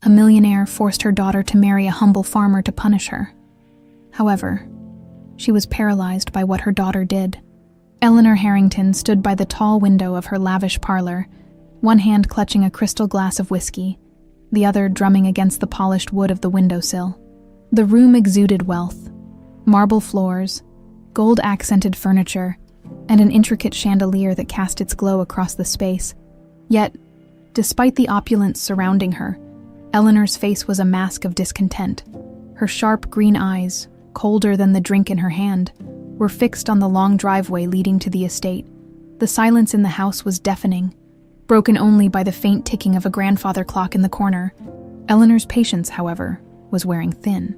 A millionaire forced her daughter to marry a humble farmer to punish her. However, she was paralyzed by what her daughter did. Eleanor Harrington stood by the tall window of her lavish parlor, one hand clutching a crystal glass of whiskey, the other drumming against the polished wood of the windowsill. The room exuded wealth: marble floors, gold-accented furniture, and an intricate chandelier that cast its glow across the space. Yet, despite the opulence surrounding her, Eleanor's face was a mask of discontent. Her sharp green eyes, colder than the drink in her hand, were fixed on the long driveway leading to the estate. The silence in the house was deafening, broken only by the faint ticking of a grandfather clock in the corner. Eleanor's patience, however, was wearing thin.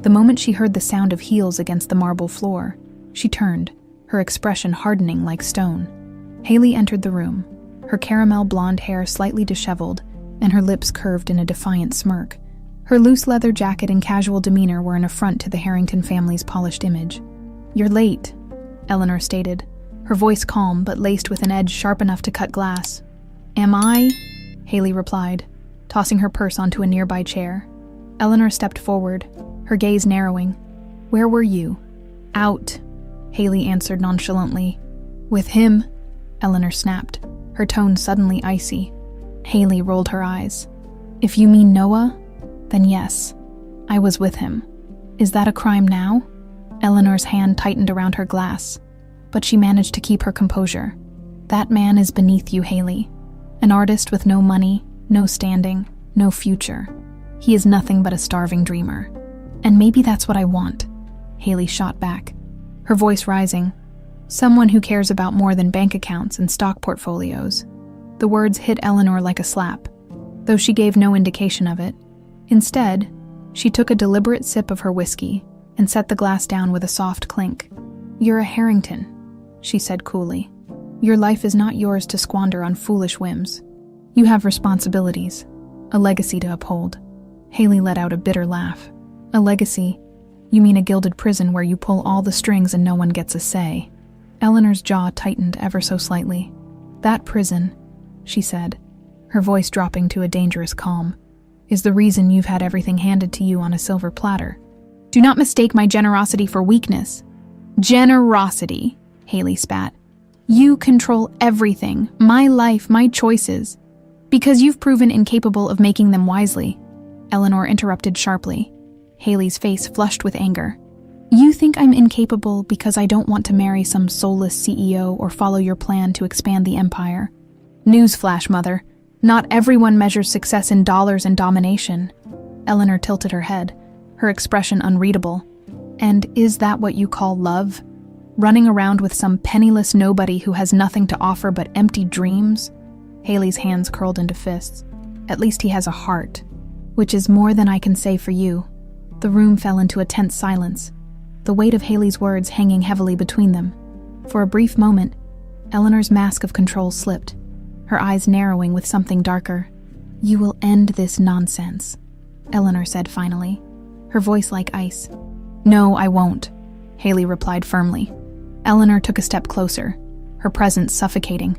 The moment she heard the sound of heels against the marble floor, she turned, her expression hardening like stone. Haley entered the room, her caramel blonde hair slightly disheveled and her lips curved in a defiant smirk. Her loose leather jacket and casual demeanor were an affront to the Harrington family's polished image. "You're late," Eleanor stated, her voice calm but laced with an edge sharp enough to cut glass. "Am I?" Haley replied, tossing her purse onto a nearby chair. Eleanor stepped forward, her gaze narrowing. "Where were you?" "Out," Haley answered nonchalantly. "With him?" Eleanor snapped, her tone suddenly icy. Haley rolled her eyes. "If you mean Noah, then yes, I was with him. Is that a crime now?" Eleanor's hand tightened around her glass, but she managed to keep her composure. "That man is beneath you, Haley. An artist with no money, no standing, no future. He is nothing but a starving dreamer. And maybe that's what I want," Haley shot back, her voice rising. "Someone who cares about more than bank accounts and stock portfolios." The words hit Eleanor like a slap, though she gave no indication of it. Instead, she took a deliberate sip of her whiskey and set the glass down with a soft clink. "You're a Harrington," she said coolly. "Your life is not yours to squander on foolish whims. You have responsibilities, a legacy to uphold." Haley let out a bitter laugh. "A legacy? You mean a gilded prison where you pull all the strings and no one gets a say?" Eleanor's jaw tightened ever so slightly. "That prison," she said, her voice dropping to a dangerous calm, "is the reason you've had everything handed to you on a silver platter. Do not mistake my generosity for weakness." "Generosity," Haley spat. "You control everything, my life, my choices, because you've proven incapable of making them wisely," Eleanor interrupted sharply, Haley's face flushed with anger. "You think I'm incapable because I don't want to marry some soulless CEO or follow your plan to expand the empire. Newsflash, mother. Not everyone measures success in dollars and domination." Eleanor tilted her head, her expression unreadable. "And is that what you call love? Running around with some penniless nobody who has nothing to offer but empty dreams?" Haley's hands curled into fists. "At least he has a heart, which is more than I can say for you." The room fell into a tense silence, the weight of Haley's words hanging heavily between them. For a brief moment, Eleanor's mask of control slipped, her eyes narrowing with something darker. "You will end this nonsense," Eleanor said finally, her voice like ice. "No, I won't," Haley replied firmly. Eleanor took a step closer, her presence suffocating.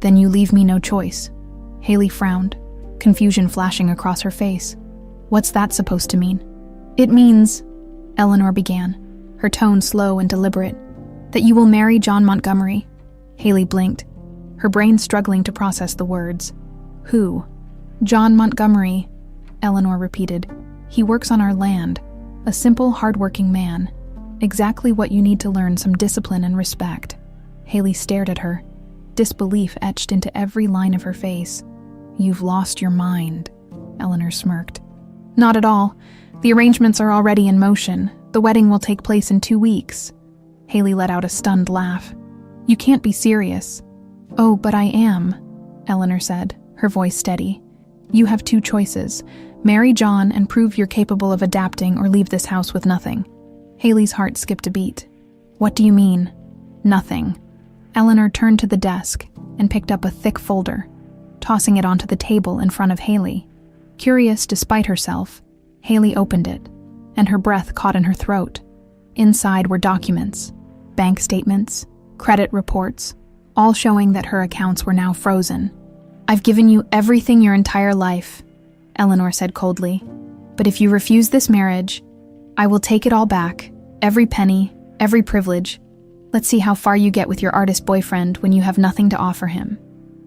"Then you leave me no choice." Haley frowned, confusion flashing across her face. "What's that supposed to mean?" "It means," Eleanor began, her tone slow and deliberate, "that you will marry John Montgomery." Haley blinked, her brain struggling to process the words. "Who?" "John Montgomery," Eleanor repeated. "He works on our land, a simple, hard-working man. Exactly what you need to learn some discipline and respect." Haley stared at her, disbelief etched into every line of her face. "You've lost your mind," Eleanor smirked. "Not at all. The arrangements are already in motion. The wedding will take place in 2 weeks." Haley let out a stunned laugh. "You can't be serious." "Oh, but I am," Eleanor said, her voice steady. "You have 2 choices. Marry John and prove you're capable of adapting, or leave this house with nothing." Haley's heart skipped a beat. "What do you mean, nothing?" Eleanor turned to the desk and picked up a thick folder, tossing it onto the table in front of Haley. Curious despite herself, Haley opened it, and her breath caught in her throat. Inside were documents, bank statements, credit reports, all showing that her accounts were now frozen. "I've given you everything your entire life," Eleanor said coldly. "But if you refuse this marriage, I will take it all back. Every penny, every privilege. Let's see how far you get with your artist boyfriend when you have nothing to offer him."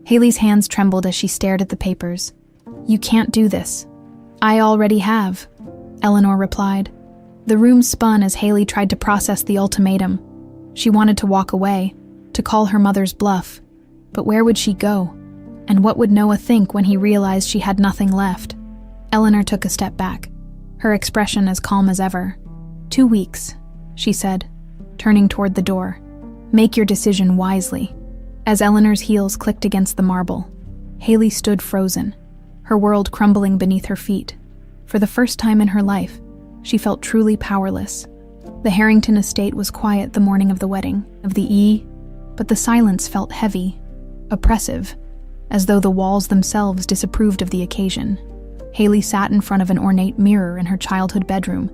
Haley's hands trembled as she stared at the papers. "You can't do this." "I already have," Eleanor replied. The room spun as Haley tried to process the ultimatum. She wanted to walk away, to call her mother's bluff. But where would she go? And what would Noah think when he realized she had nothing left? Eleanor took a step back, her expression as calm as ever. 2 weeks, she said, turning toward the door. "Make your decision wisely." As Eleanor's heels clicked against the marble, Haley stood frozen, her world crumbling beneath her feet. For the first time in her life, she felt truly powerless. The Harrington estate was quiet the morning of the wedding, but the silence felt heavy, oppressive, as though the walls themselves disapproved of the occasion. Haley sat in front of an ornate mirror in her childhood bedroom,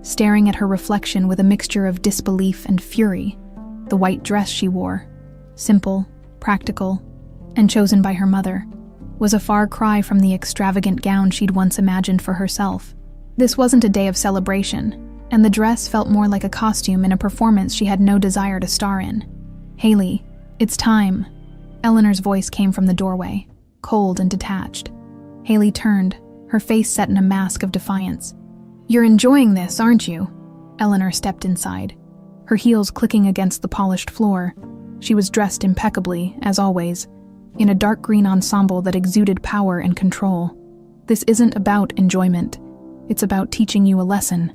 staring at her reflection with a mixture of disbelief and fury. The white dress she wore, simple, practical, and chosen by her mother, was a far cry from the extravagant gown she'd once imagined for herself. This wasn't a day of celebration, and the dress felt more like a costume in a performance she had no desire to star in. "Haley, it's time." Eleanor's voice came from the doorway, cold and detached. Haley turned, her face set in a mask of defiance. "You're enjoying this, aren't you?" Eleanor stepped inside, her heels clicking against the polished floor. She was dressed impeccably, as always, in a dark green ensemble that exuded power and control. "This isn't about enjoyment. It's about teaching you a lesson."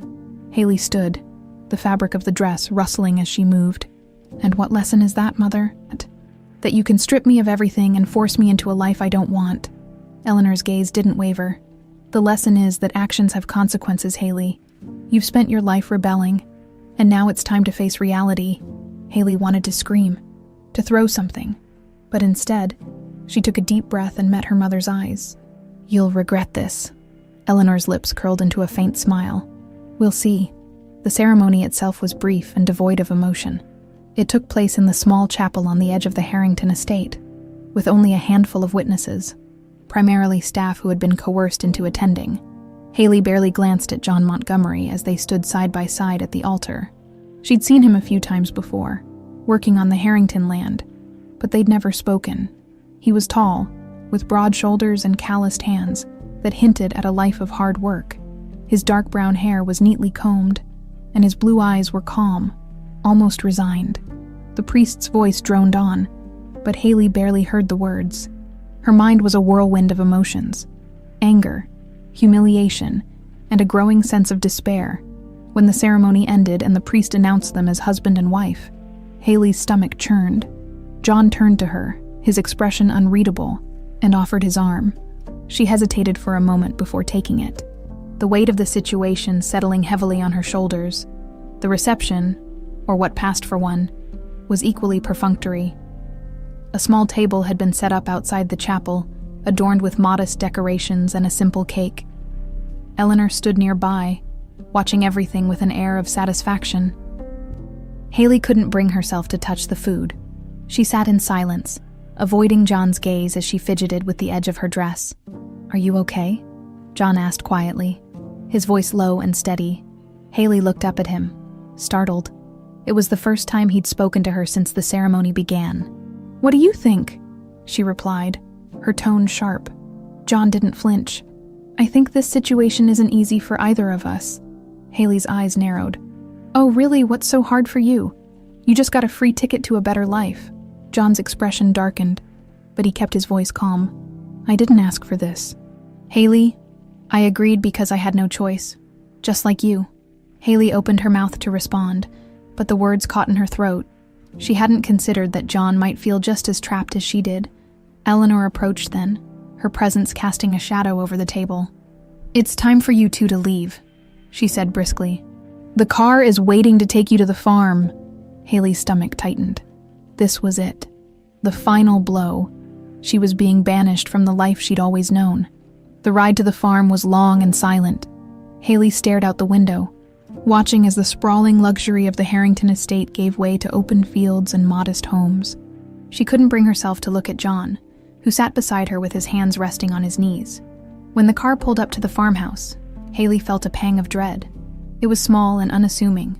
Haley stood, the fabric of the dress rustling as she moved. "And what lesson is that, Mother?" "That you can strip me of everything and force me into a life I don't want." Eleanor's gaze didn't waver. "The lesson is that actions have consequences, Haley. You've spent your life rebelling, and now it's time to face reality." Haley wanted to scream, to throw something, but instead, she took a deep breath and met her mother's eyes. "You'll regret this." Eleanor's lips curled into a faint smile. "We'll see." The ceremony itself was brief and devoid of emotion. It took place in the small chapel on the edge of the Harrington estate, with only a handful of witnesses, primarily staff who had been coerced into attending. Haley barely glanced at John Montgomery as they stood side by side at the altar. She'd seen him a few times before, working on the Harrington land, but they'd never spoken. He was tall, with broad shoulders and calloused hands that hinted at a life of hard work. His dark brown hair was neatly combed, and his blue eyes were calm, almost resigned. The priest's voice droned on, but Haley barely heard the words. Her mind was a whirlwind of emotions: anger, humiliation, and a growing sense of despair. When the ceremony ended and the priest announced them as husband and wife, Haley's stomach churned. John turned to her, his expression unreadable, and offered his arm. She hesitated for a moment before taking it, the weight of the situation settling heavily on her shoulders. The reception, or what passed for one, was equally perfunctory. A small table had been set up outside the chapel, adorned with modest decorations and a simple cake. Eleanor stood nearby, watching everything with an air of satisfaction. Haley couldn't bring herself to touch the food. She sat in silence, avoiding John's gaze as she fidgeted with the edge of her dress. "Are you okay?" John asked quietly, his voice low and steady. Haley looked up at him, startled. It was the first time he'd spoken to her since the ceremony began. "What do you think?" she replied, her tone sharp. John didn't flinch. "I think this situation isn't easy for either of us." Haley's eyes narrowed. "Oh, really? What's so hard for you? You just got a free ticket to a better life." John's expression darkened, but he kept his voice calm. "I didn't ask for this. Haley, I agreed because I had no choice. Just like you." Haley opened her mouth to respond, but the words caught in her throat. She hadn't considered that John might feel just as trapped as she did. Eleanor approached then, her presence casting a shadow over the table. "It's time for you two to leave," she said briskly. "The car is waiting to take you to the farm." Haley's stomach tightened. This was it. The final blow. She was being banished from the life she'd always known. The ride to the farm was long and silent. Haley stared out the window, watching as the sprawling luxury of the Harrington estate gave way to open fields and modest homes. She couldn't bring herself to look at John, who sat beside her with his hands resting on his knees. When the car pulled up to the farmhouse, Haley felt a pang of dread. It was small and unassuming,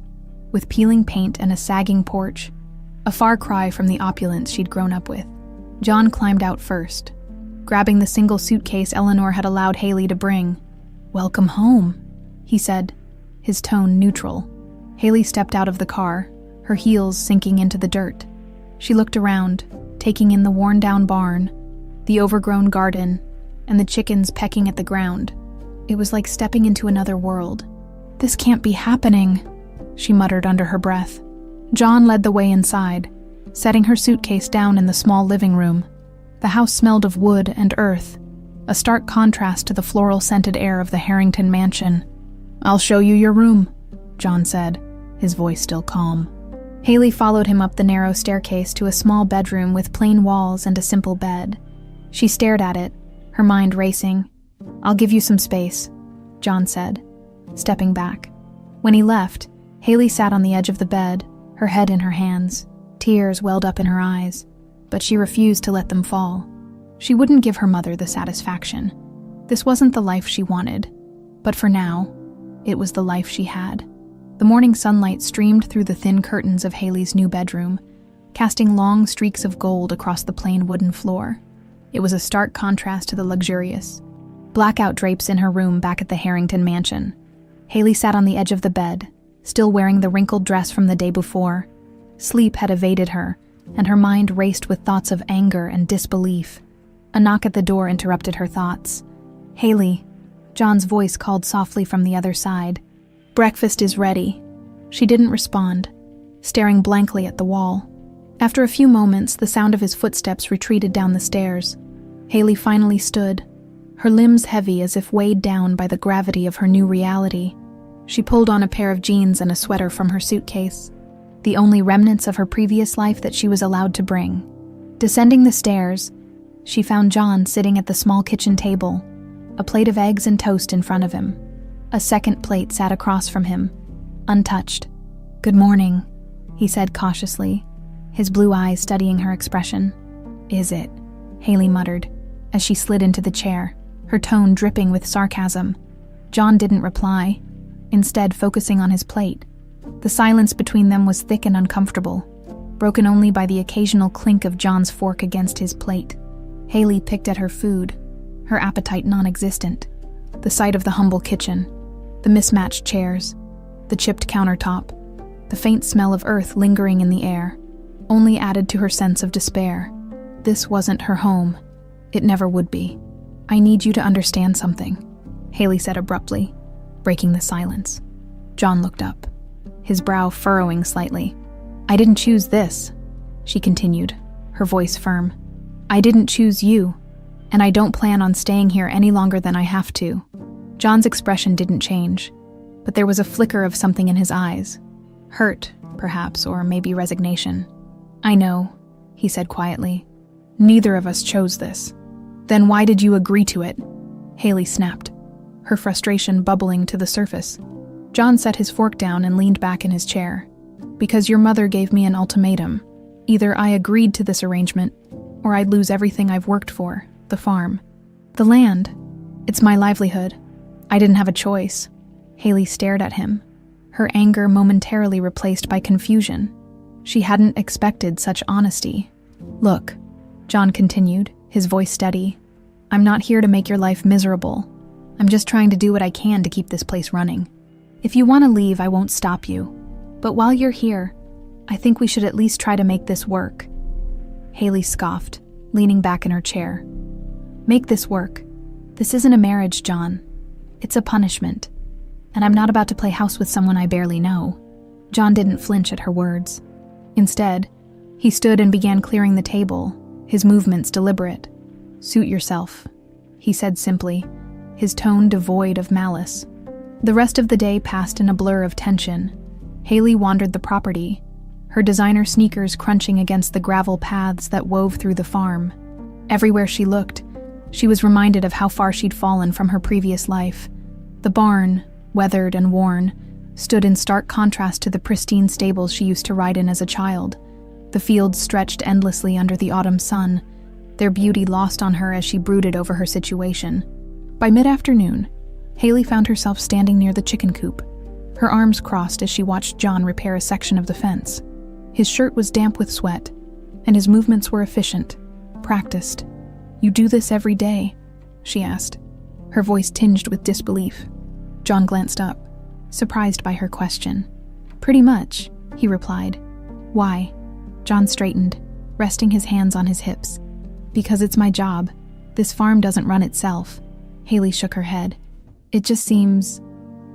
with peeling paint and a sagging porch, a far cry from the opulence she'd grown up with. John climbed out first, grabbing the single suitcase Eleanor had allowed Haley to bring. "Welcome home," he said, his tone neutral. Haley stepped out of the car, her heels sinking into the dirt. She looked around, taking in the worn-down barn, the overgrown garden, and the chickens pecking at the ground. It was like stepping into another world. "This can't be happening," she muttered under her breath. John led the way inside, setting her suitcase down in the small living room. The house smelled of wood and earth, a stark contrast to the floral-scented air of the Harrington mansion. "I'll show you your room," John said, his voice still calm. Haley followed him up the narrow staircase to a small bedroom with plain walls and a simple bed. She stared at it, her mind racing. "I'll give you some space," John said, stepping back. When he left, Haley sat on the edge of the bed, her head in her hands. Tears welled up in her eyes, but she refused to let them fall. She wouldn't give her mother the satisfaction. This wasn't the life she wanted, but for now, it was the life she had. The morning sunlight streamed through the thin curtains of Haley's new bedroom, casting long streaks of gold across the plain wooden floor. It was a stark contrast to the luxurious blackout drapes in her room back at the Harrington mansion. Haley sat on the edge of the bed, still wearing the wrinkled dress from the day before. Sleep had evaded her, and her mind raced with thoughts of anger and disbelief. A knock at the door interrupted her thoughts. "Haley," John's voice called softly from the other side. "Breakfast is ready." She didn't respond, staring blankly at the wall. After a few moments, the sound of his footsteps retreated down the stairs. Haley finally stood, her limbs heavy as if weighed down by the gravity of her new reality. She pulled on a pair of jeans and a sweater from her suitcase, the only remnants of her previous life that she was allowed to bring. Descending the stairs, she found John sitting at the small kitchen table, a plate of eggs and toast in front of him. A second plate sat across from him, untouched. "Good morning," he said cautiously, his blue eyes studying her expression. "Is it?" Haley muttered, as she slid into the chair, her tone dripping with sarcasm. John didn't reply, instead focusing on his plate. The silence between them was thick and uncomfortable, broken only by the occasional clink of John's fork against his plate. Haley picked at her food, her appetite non-existent. The sight of the humble kitchen, the mismatched chairs, the chipped countertop, the faint smell of earth lingering in the air, only added to her sense of despair. This wasn't her home. It never would be. "I need you to understand something," Haley said abruptly, breaking the silence. John looked up, his brow furrowing slightly. "I didn't choose this," she continued, her voice firm. "I didn't choose you, and I don't plan on staying here any longer than I have to." John's expression didn't change, but there was a flicker of something in his eyes. Hurt, perhaps, or maybe resignation. "I know," he said quietly. "Neither of us chose this." "Then why did you agree to it?" Haley snapped, her frustration bubbling to the surface. John set his fork down and leaned back in his chair. "Because your mother gave me an ultimatum. Either I agreed to this arrangement, or I'd lose everything I've worked for, the farm, the land. It's my livelihood. I didn't have a choice." Haley stared at him, her anger momentarily replaced by confusion. She hadn't expected such honesty. "Look," John continued, his voice steady, "I'm not here to make your life miserable. I'm just trying to do what I can to keep this place running. If you want to leave, I won't stop you. But while you're here, I think we should at least try to make this work." Haley scoffed, leaning back in her chair. "Make this work? This isn't a marriage, John. It's a punishment. And I'm not about to play house with someone I barely know." John didn't flinch at her words. Instead, he stood and began clearing the table, his movements deliberate. "Suit yourself," he said simply, his tone devoid of malice. The rest of the day passed in a blur of tension. Haley wandered the property, her designer sneakers crunching against the gravel paths that wove through the farm. Everywhere she looked, she was reminded of how far she'd fallen from her previous life. The barn, weathered and worn, stood in stark contrast to the pristine stables she used to ride in as a child. The fields stretched endlessly under the autumn sun, their beauty lost on her as she brooded over her situation. By mid-afternoon, Haley found herself standing near the chicken coop, her arms crossed as she watched John repair a section of the fence. His shirt was damp with sweat, and his movements were efficient, practiced. "You do this every day?" she asked, her voice tinged with disbelief. John glanced up, surprised by her question. "Pretty much," he replied. "Why?" John straightened, resting his hands on his hips. "Because it's my job. This farm doesn't run itself." Haley shook her head. "It just seems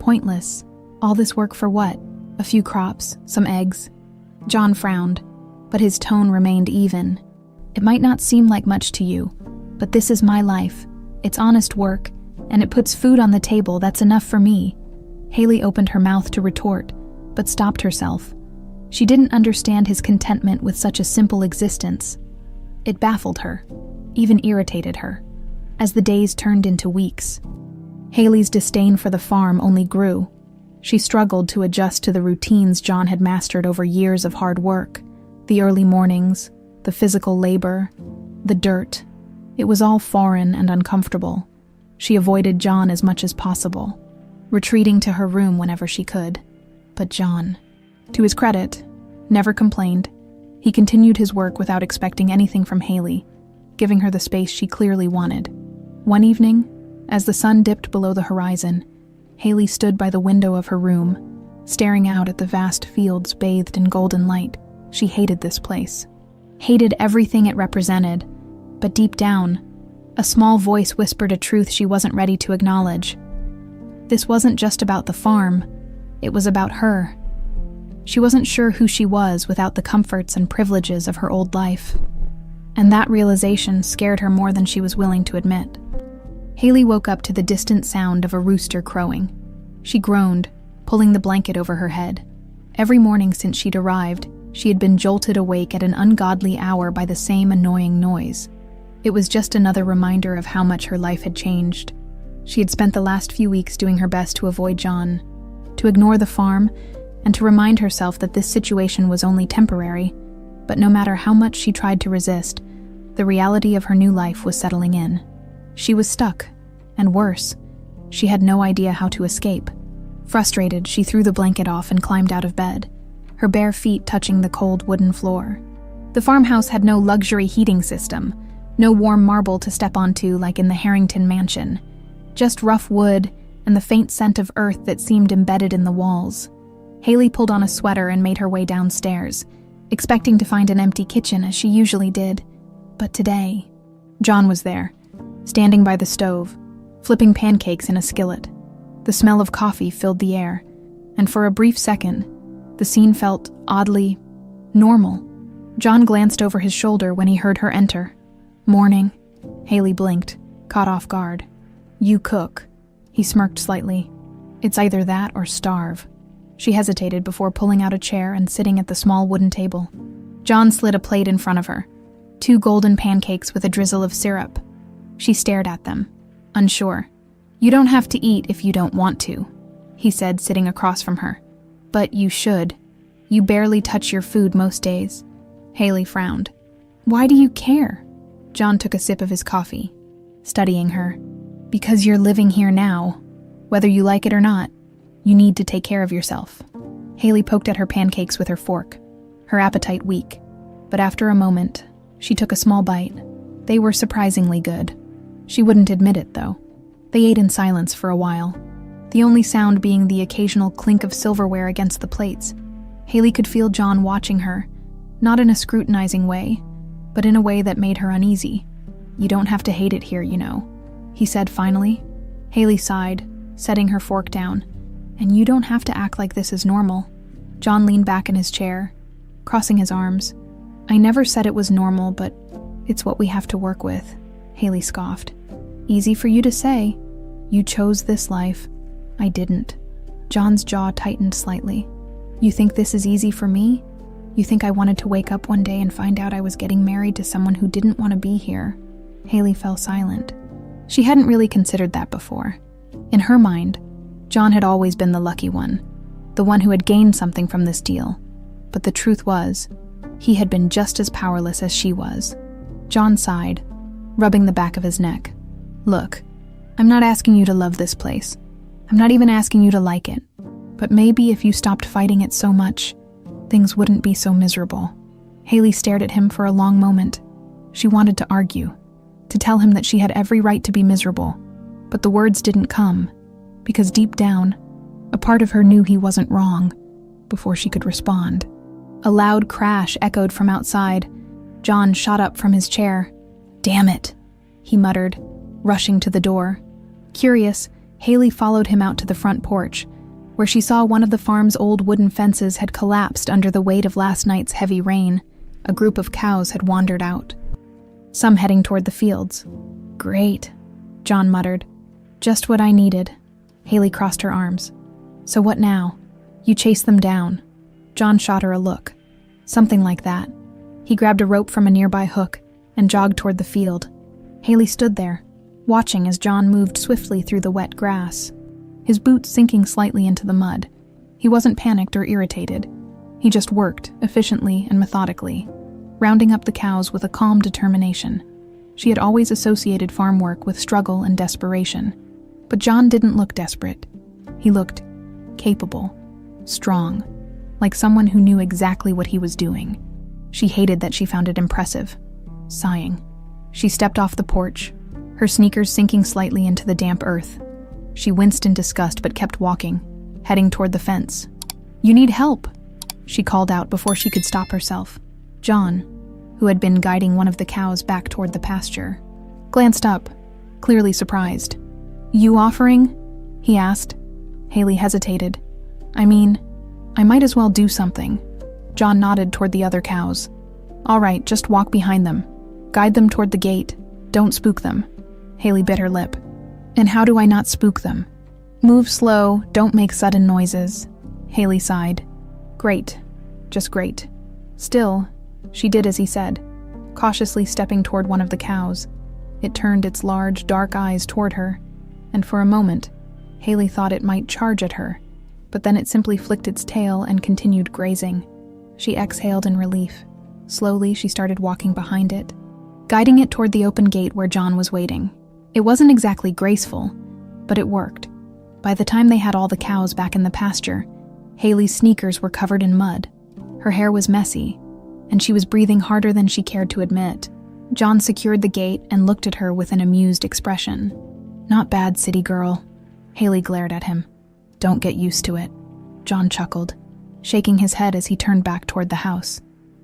pointless. All this work for what? A few crops, some eggs?" John frowned, but his tone remained even. "It might not seem like much to you, but this is my life. It's honest work, and it puts food on the table. That's enough for me." Haley opened her mouth to retort, but stopped herself. She didn't understand his contentment with such a simple existence. It baffled her, even irritated her, as the days turned into weeks. Haley's disdain for the farm only grew. She struggled to adjust to the routines John had mastered over years of hard work. The early mornings, the physical labor, the dirt. It was all foreign and uncomfortable. She avoided John as much as possible, retreating to her room whenever she could. But John, to his credit, never complained. He continued his work without expecting anything from Haley, giving her the space she clearly wanted. One evening, as the sun dipped below the horizon, Haley stood by the window of her room, staring out at the vast fields bathed in golden light. She hated this place, hated everything it represented, but deep down, a small voice whispered a truth she wasn't ready to acknowledge. This wasn't just about the farm, it was about her. She wasn't sure who she was without the comforts and privileges of her old life, and that realization scared her more than she was willing to admit. Haley woke up to the distant sound of a rooster crowing. She groaned, pulling the blanket over her head. Every morning since she'd arrived, she had been jolted awake at an ungodly hour by the same annoying noise. It was just another reminder of how much her life had changed. She had spent the last few weeks doing her best to avoid John, to ignore the farm, and to remind herself that this situation was only temporary. But no matter how much she tried to resist, the reality of her new life was settling in. She was stuck, and worse, she had no idea how to escape. Frustrated, she threw the blanket off and climbed out of bed, her bare feet touching the cold wooden floor. The farmhouse had no luxury heating system, no warm marble to step onto like in the Harrington mansion, just rough wood and the faint scent of earth that seemed embedded in the walls. Haley pulled on a sweater and made her way downstairs, expecting to find an empty kitchen as she usually did. But today, John was there, standing by the stove, flipping pancakes in a skillet. The smell of coffee filled the air, and for a brief second, the scene felt oddly normal. John glanced over his shoulder when he heard her enter. "Morning." Haley blinked, caught off guard. "You cook." He smirked slightly. "It's either that or starve." She hesitated before pulling out a chair and sitting at the small wooden table. John slid a plate in front of her, 2 golden pancakes with a drizzle of syrup. She stared at them, unsure. "You don't have to eat if you don't want to," he said, sitting across from her. "But you should. You barely touch your food most days." Haley frowned. "Why do you care?" John took a sip of his coffee, studying her. "Because you're living here now. Whether you like it or not, you need to take care of yourself." Haley poked at her pancakes with her fork, her appetite weak. But after a moment, she took a small bite. They were surprisingly good. She wouldn't admit it, though. They ate in silence for a while, the only sound being the occasional clink of silverware against the plates. Haley could feel John watching her, not in a scrutinizing way, but in a way that made her uneasy. "You don't have to hate it here, you know," he said finally. Haley sighed, setting her fork down. "And you don't have to act like this is normal." John leaned back in his chair, crossing his arms. "I never said it was normal, but it's what we have to work with," Haley scoffed. "Easy for you to say. You chose this life. I didn't." John's jaw tightened slightly. "You think this is easy for me? You think I wanted to wake up one day and find out I was getting married to someone who didn't want to be here?" Haley fell silent. She hadn't really considered that before. In her mind, John had always been the lucky one, the one who had gained something from this deal. But the truth was, he had been just as powerless as she was. John sighed, rubbing the back of his neck. "Look, I'm not asking you to love this place. I'm not even asking you to like it. But maybe if you stopped fighting it so much, things wouldn't be so miserable. Haley stared at him for a long moment. She wanted to argue, to tell him that she had every right to be miserable, but the words didn't come, because deep down, a part of her knew he wasn't wrong before she could respond. A loud crash echoed from outside. John shot up from his chair. "Damn it," he muttered, rushing to the door. Curious, Haley followed him out to the front porch, where she saw one of the farm's old wooden fences had collapsed under the weight of last night's heavy rain. A group of cows had wandered out, some heading toward the fields. "Great," John muttered. "Just what I needed." Haley crossed her arms. "So what now? You chase them down?" John shot her a look. Something like that. He grabbed a rope from a nearby hook and jogged toward the field. Haley stood there, watching as John moved swiftly through the wet grass, his boots sinking slightly into the mud. He wasn't panicked or irritated. He just worked, efficiently and methodically, rounding up the cows with a calm determination. She had always associated farm work with struggle and desperation. But John didn't look desperate. He looked capable, strong, like someone who knew exactly what he was doing. She hated that she found it impressive. Sighing, she stepped off the porch, her sneakers sinking slightly into the damp earth. She winced in disgust but kept walking, heading toward the fence. "You need help," she called out before she could stop herself. John, who had been guiding one of the cows back toward the pasture, glanced up, clearly surprised. "You offering?" he asked. Haley hesitated. "I mean, I might as well do something." John nodded toward the other cows. "All right, just walk behind them. Guide them toward the gate. Don't spook them." Haley bit her lip. "And how do I not spook them?" "Move slow, don't make sudden noises." Haley sighed. "Great. Just great." Still, she did as he said, cautiously stepping toward one of the cows. It turned its large, dark eyes toward her, and for a moment, Haley thought it might charge at her, but then it simply flicked its tail and continued grazing. She exhaled in relief. Slowly, she started walking behind it, guiding it toward the open gate where John was waiting. It wasn't exactly graceful, but it worked. By the time they had all the cows back in the pasture, Haley's sneakers were covered in mud. Her hair was messy, and she was breathing harder than she cared to admit. John secured the gate and looked at her with an amused expression. "Not bad, city girl." Haley glared at him. "Don't get used to it." John chuckled, shaking his head as he turned back toward the house.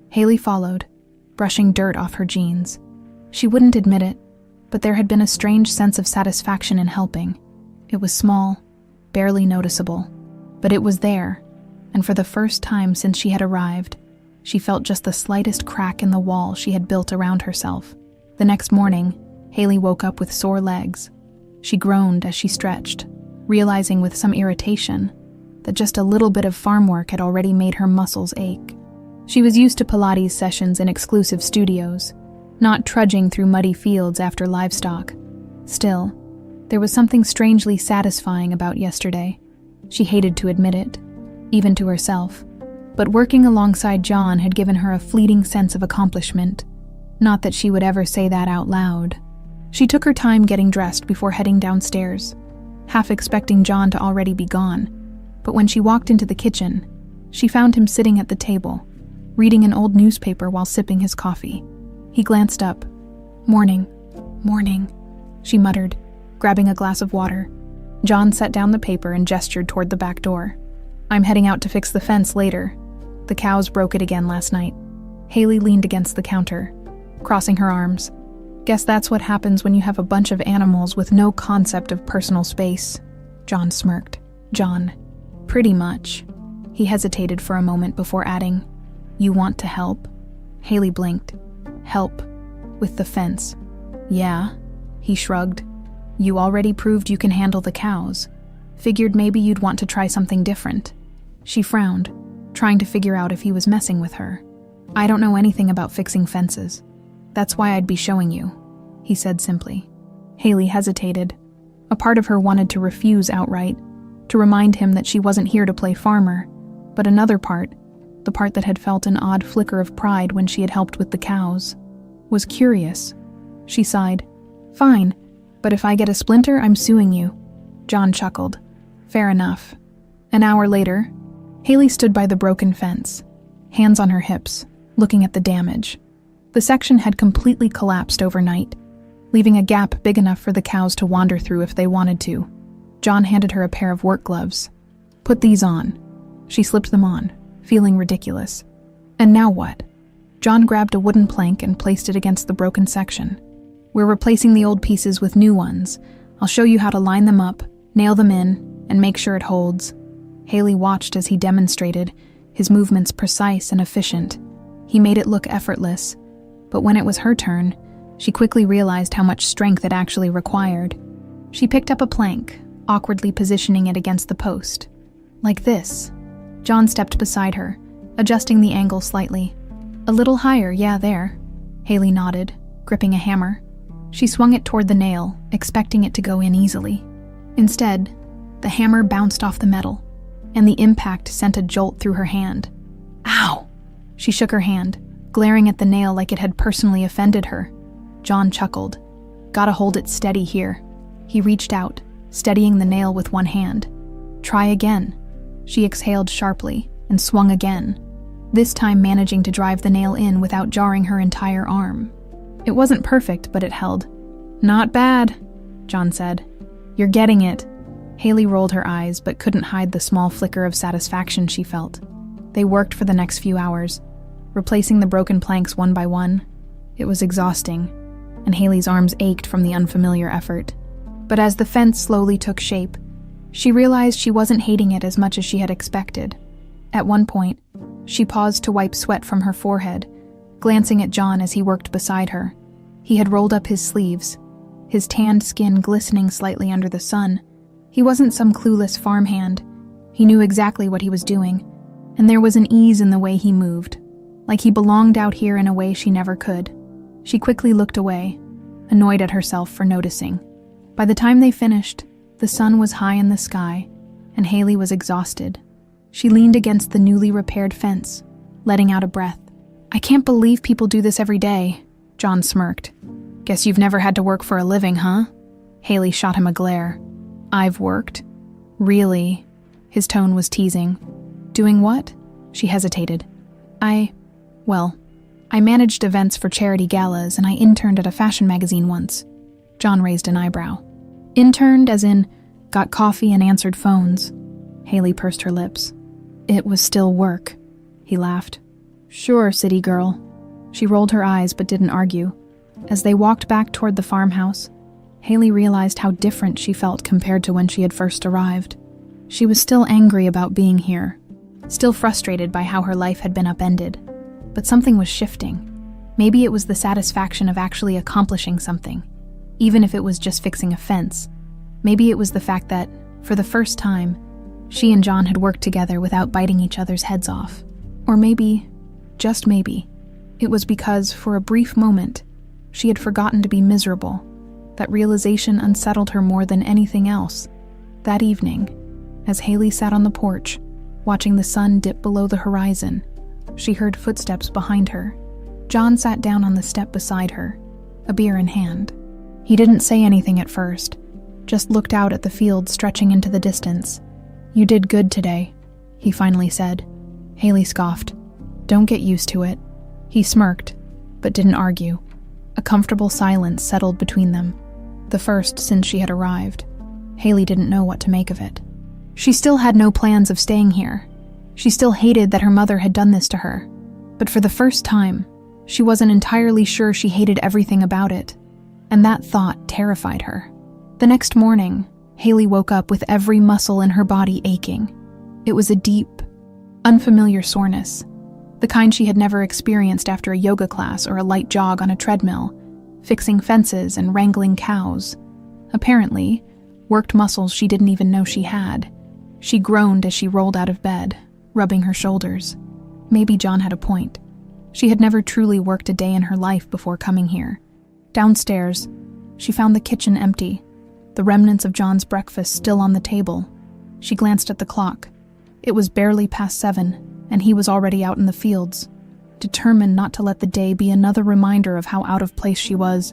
Haley followed, brushing dirt off her jeans. She wouldn't admit it, but there had been a strange sense of satisfaction in helping. It was small, barely noticeable, but it was there, and for the first time since she had arrived, she felt just the slightest crack in the wall she had built around herself. The next morning, Haley woke up with sore legs. She groaned as she stretched, realizing with some irritation that just a little bit of farm work had already made her muscles ache. She was used to Pilates sessions in exclusive studios, not trudging through muddy fields after livestock. Still, there was something strangely satisfying about yesterday. She hated to admit it, even to herself, but working alongside John had given her a fleeting sense of accomplishment. Not that she would ever say that out loud. She took her time getting dressed before heading downstairs, half expecting John to already be gone. But when she walked into the kitchen, she found him sitting at the table, reading an old newspaper while sipping his coffee. He glanced up. "Morning, morning," she muttered, grabbing a glass of water. John set down the paper and gestured toward the back door. "I'm heading out to fix the fence later. The cows broke it again last night." Haley leaned against the counter, crossing her arms. "Guess that's what happens when you have a bunch of animals with no concept of personal space." John smirked. "John, pretty much." He hesitated for a moment before adding, "You want to help?" Haley blinked. "Help? With the fence?" "Yeah," he shrugged. "You already proved you can handle the cows. Figured maybe you'd want to try something different." She frowned, trying to figure out if he was messing with her. "I don't know anything about fixing fences. That's why I'd be showing you," he said simply. Haley hesitated. A part of her wanted to refuse outright, to remind him that she wasn't here to play farmer, but another part, the part that had felt an odd flicker of pride when she had helped with the cows, was curious. She sighed. "Fine, But if I get a splinter, I'm suing you. John chuckled. Fair enough. An hour later, Haley stood by the broken fence, hands on her hips, looking at the damage. The section had completely collapsed overnight, leaving a gap big enough for the cows to wander through if they wanted to. John handed her a pair of work gloves. Put these on. She slipped them on, feeling ridiculous. And now what? John grabbed a wooden plank and placed it against the broken section. We're replacing the old pieces with new ones. I'll show you how to line them up, nail them in, and make sure it holds. Haley watched as he demonstrated, his movements precise and efficient. He made it look effortless, but when it was her turn, she quickly realized how much strength it actually required. She picked up a plank, awkwardly positioning it against the post. Like this. John stepped beside her, adjusting the angle slightly. A little higher, yeah, there. Haley nodded, gripping a hammer. She swung it toward the nail, expecting it to go in easily. Instead, the hammer bounced off the metal, and the impact sent a jolt through her hand. Ow! She shook her hand, glaring at the nail like it had personally offended her. John chuckled. Gotta hold it steady here. He reached out, steadying the nail with one hand. Try again. She exhaled sharply and swung again, this time managing to drive the nail in without jarring her entire arm. It wasn't perfect, but it held. Not bad, John said. You're getting it. Haley rolled her eyes but couldn't hide the small flicker of satisfaction she felt. They worked for the next few hours, replacing the broken planks one by one. It was exhausting, and Haley's arms ached from the unfamiliar effort. But as the fence slowly took shape, she realized she wasn't hating it as much as she had expected. At one point, she paused to wipe sweat from her forehead, glancing at John as he worked beside her. He had rolled up his sleeves, his tanned skin glistening slightly under the sun. He wasn't some clueless farmhand. He knew exactly what he was doing, and there was an ease in the way he moved, like he belonged out here in a way she never could. She quickly looked away, annoyed at herself for noticing. By the time they finished, the sun was high in the sky, and Haley was exhausted. She leaned against the newly repaired fence, letting out a breath. I can't believe people do this every day, John smirked. Guess you've never had to work for a living, huh? Haley shot him a glare. I've worked? Really? His tone was teasing. Doing what? She hesitated. I managed events for charity galas and I interned at a fashion magazine once. John raised an eyebrow. Interned as in, got coffee and answered phones. Haley pursed her lips. It was still work. He laughed. Sure, city girl. She rolled her eyes but didn't argue. As they walked back toward the farmhouse, Haley realized how different she felt compared to when she had first arrived. She was still angry about being here, still frustrated by how her life had been upended. But something was shifting. Maybe it was the satisfaction of actually accomplishing something, even if it was just fixing a fence. Maybe it was the fact that, for the first time, she and John had worked together without biting each other's heads off. Or maybe, just maybe, it was because, for a brief moment, she had forgotten to be miserable. That realization unsettled her more than anything else. That evening, as Haley sat on the porch, watching the sun dip below the horizon, she heard footsteps behind her. John sat down on the step beside her, a beer in hand. He didn't say anything at first, just looked out at the field stretching into the distance. You did good today, he finally said. Haley scoffed. Don't get used to it. He smirked, but didn't argue. A comfortable silence settled between them, the first since she had arrived. Haley didn't know what to make of it. She still had no plans of staying here. She still hated that her mother had done this to her. But for the first time, she wasn't entirely sure she hated everything about it, and that thought terrified her. The next morning, Haley woke up with every muscle in her body aching. It was a deep, unfamiliar soreness, the kind she had never experienced after a yoga class or a light jog on a treadmill, fixing fences and wrangling cows. Apparently, worked muscles she didn't even know she had. She groaned as she rolled out of bed, rubbing her shoulders. Maybe John had a point. She had never truly worked a day in her life before coming here. Downstairs, she found the kitchen empty, the remnants of John's breakfast still on the table. She glanced at the clock. It was barely past 7, and he was already out in the fields. Determined not to let the day be another reminder of how out of place she was,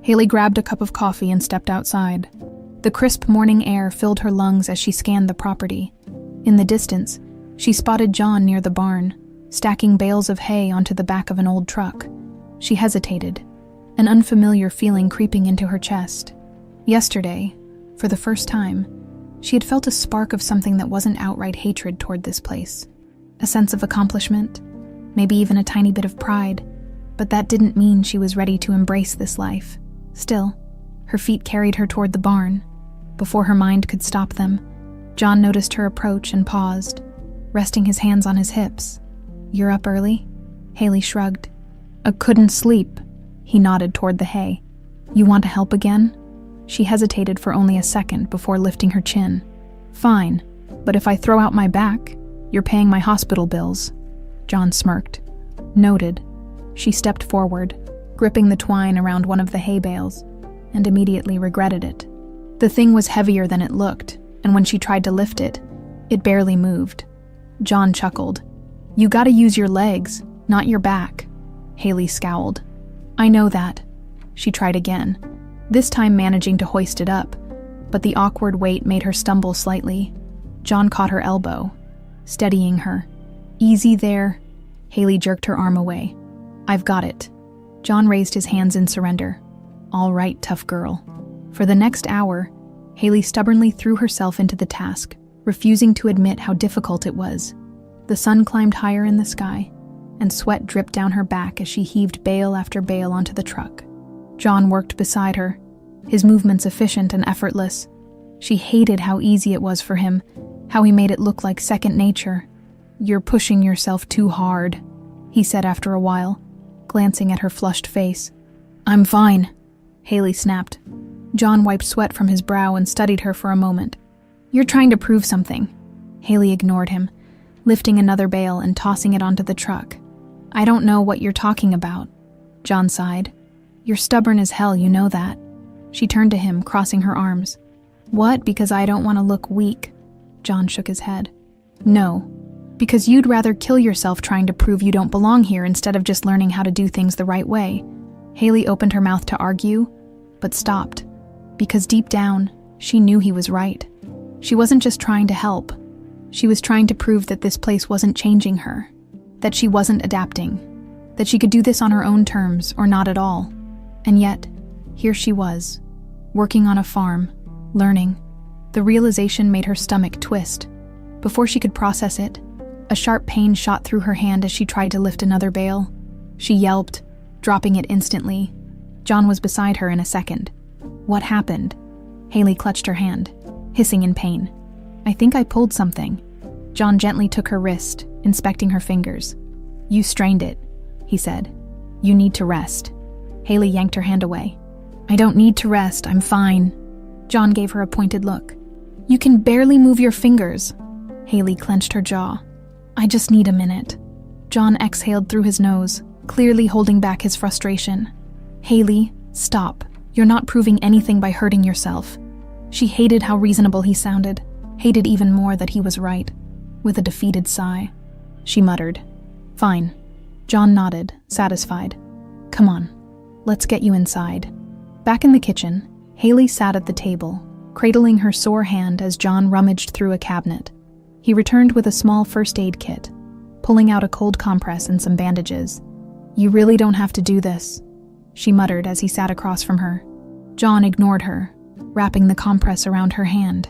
Haley grabbed a cup of coffee and stepped outside. The crisp morning air filled her lungs as she scanned the property. In the distance, she spotted John near the barn, stacking bales of hay onto the back of an old truck. She hesitated, an unfamiliar feeling creeping into her chest. Yesterday, for the first time, she had felt a spark of something that wasn't outright hatred toward this place. A sense of accomplishment, maybe even a tiny bit of pride, but that didn't mean she was ready to embrace this life. Still, her feet carried her toward the barn. Before her mind could stop them, John noticed her approach and paused, resting his hands on his hips. "You're up early?" Haley shrugged. "I couldn't sleep." He nodded toward the hay. "You want to help again?" She hesitated for only a second before lifting her chin. "Fine, but if I throw out my back, you're paying my hospital bills." John smirked. "Noted." She stepped forward, gripping the twine around one of the hay bales, and immediately regretted it. The thing was heavier than it looked, and when she tried to lift it, it barely moved. John chuckled. "You gotta use your legs, not your back." Haley scowled. "I know that." She tried again, this time managing to hoist it up, but the awkward weight made her stumble slightly. John caught her elbow, steadying her. "Easy there." Haley jerked her arm away. "I've got it." John raised his hands in surrender. "All right, tough girl." For the next hour, Haley stubbornly threw herself into the task, refusing to admit how difficult it was. The sun climbed higher in the sky, and sweat dripped down her back as she heaved bale after bale onto the truck. John worked beside her, his movements efficient and effortless. She hated how easy it was for him, how he made it look like second nature. "You're pushing yourself too hard," he said after a while, glancing at her flushed face. "I'm fine," Haley snapped. John wiped sweat from his brow and studied her for a moment. "You're trying to prove something." Haley ignored him, lifting another bale and tossing it onto the truck. "I don't know what you're talking about." John sighed. "You're stubborn as hell, you know that." She turned to him, crossing her arms. "What, because I don't want to look weak?" John shook his head. "No, because you'd rather kill yourself trying to prove you don't belong here instead of just learning how to do things the right way." Haley opened her mouth to argue, but stopped, because deep down, she knew he was right. She wasn't just trying to help. She was trying to prove that this place wasn't changing her, that she wasn't adapting, that she could do this on her own terms or not at all. And yet, here she was, working on a farm, learning. The realization made her stomach twist. Before she could process it, a sharp pain shot through her hand as she tried to lift another bale. She yelped, dropping it instantly. John was beside her in a second. "What happened?" Haley clutched her hand, hissing in pain. "I think I pulled something." John gently took her wrist, inspecting her fingers. "You strained it," he said. "You need to rest." Haley yanked her hand away. "I don't need to rest, I'm fine." John gave her a pointed look. "You can barely move your fingers." Haley clenched her jaw. "I just need a minute." John exhaled through his nose, clearly holding back his frustration. "Haley, stop. You're not proving anything by hurting yourself." She hated how reasonable he sounded, hated even more that he was right. With a defeated sigh, she muttered, "Fine." John nodded, satisfied. "Come on, let's get you inside." Back in the kitchen, Haley sat at the table, cradling her sore hand as John rummaged through a cabinet. He returned with a small first aid kit, pulling out a cold compress and some bandages. "You really don't have to do this," she muttered as he sat across from her. John ignored her, wrapping the compress around her hand.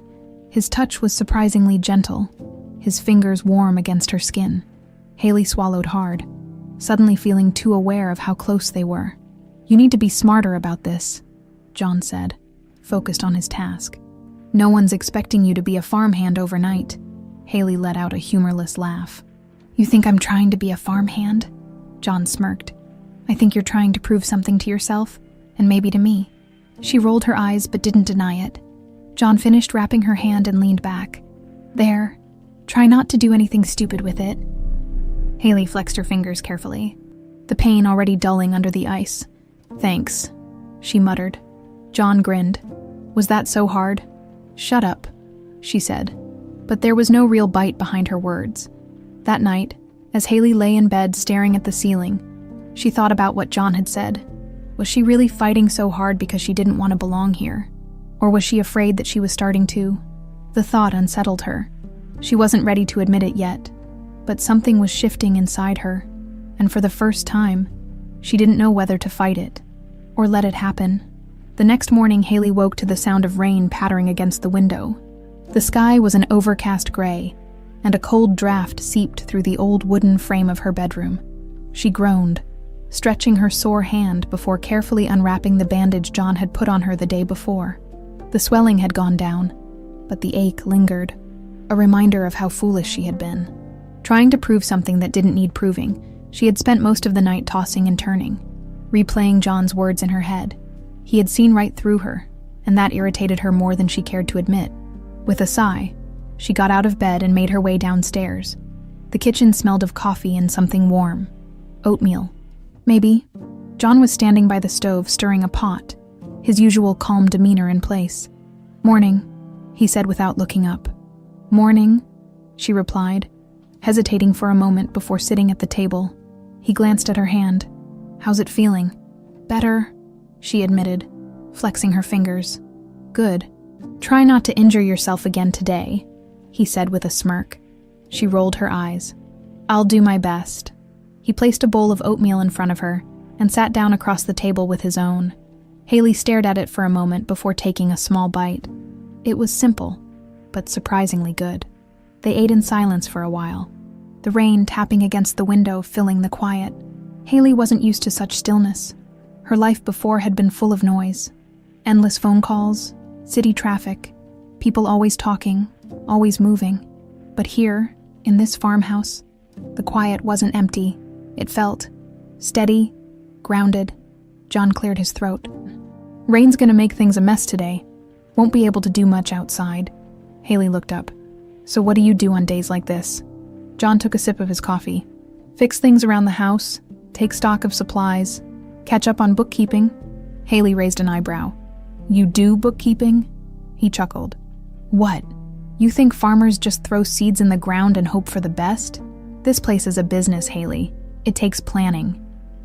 His touch was surprisingly gentle, his fingers warm against her skin. Haley swallowed hard, suddenly feeling too aware of how close they were. "You need to be smarter about this," John said, focused on his task. "No one's expecting you to be a farmhand overnight." Haley let out a humorless laugh. "You think I'm trying to be a farmhand?" John smirked. "I think you're trying to prove something to yourself, and maybe to me." She rolled her eyes but didn't deny it. John finished wrapping her hand and leaned back. "There, try not to do anything stupid with it." Haley flexed her fingers carefully, the pain already dulling under the ice. "Thanks," she muttered. John grinned. "Was that so hard?" "Shut up," she said. But there was no real bite behind her words. That night, as Haley lay in bed staring at the ceiling, she thought about what John had said. Was she really fighting so hard because she didn't want to belong here? Or was she afraid that she was starting to? The thought unsettled her. She wasn't ready to admit it yet, but something was shifting inside her, and for the first time, she didn't know whether to fight it or let it happen. The next morning, Haley woke to the sound of rain pattering against the window. The sky was an overcast gray, and a cold draft seeped through the old wooden frame of her bedroom. She groaned, stretching her sore hand before carefully unwrapping the bandage John had put on her the day before. The swelling had gone down, but the ache lingered, a reminder of how foolish she had been. Trying to prove something that didn't need proving, she had spent most of the night tossing and turning, replaying John's words in her head. He had seen right through her, and that irritated her more than she cared to admit. With a sigh, she got out of bed and made her way downstairs. The kitchen smelled of coffee and something warm. Oatmeal. Maybe. John was standing by the stove stirring a pot, his usual calm demeanor in place. "Morning," he said without looking up. "Morning," she replied, hesitating for a moment before sitting at the table. He glanced at her hand. "How's it feeling?" "Better," she admitted, flexing her fingers. "Good. Try not to injure yourself again today," he said with a smirk. She rolled her eyes. "I'll do my best." He placed a bowl of oatmeal in front of her and sat down across the table with his own. Haley stared at it for a moment before taking a small bite. It was simple, but surprisingly good. They ate in silence for a while, the rain tapping against the window filling the quiet. Haley wasn't used to such stillness. Her life before had been full of noise. Endless phone calls, city traffic, people always talking, always moving. But here, in this farmhouse, the quiet wasn't empty. It felt steady, grounded. John cleared his throat. "Rain's gonna make things a mess today. Won't be able to do much outside." Haley looked up. "So what do you do on days like this?" John took a sip of his coffee. "Fix things around the house, take stock of supplies, catch up on bookkeeping." Haley raised an eyebrow. "You do bookkeeping?" He chuckled. "What? You think farmers just throw seeds in the ground and hope for the best? This place is a business, Haley. It takes planning."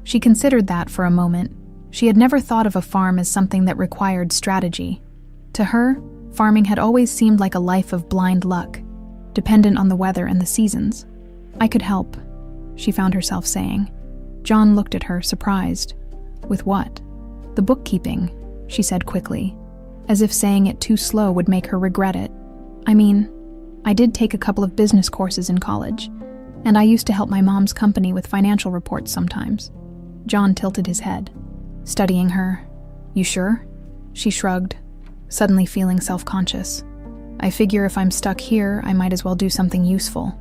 She considered that for a moment. She had never thought of a farm as something that required strategy. To her, farming had always seemed like a life of blind luck, dependent on the weather and the seasons. "I could help," she found herself saying. John looked at her, surprised. "With what?" "The bookkeeping," she said quickly, as if saying it too slow would make her regret it. "I mean, I did take a couple of business courses in college, and I used to help my mom's company with financial reports sometimes." John tilted his head. Studying her. "You sure?" She shrugged, suddenly feeling self-conscious. "I figure if I'm stuck here, I might as well do something useful."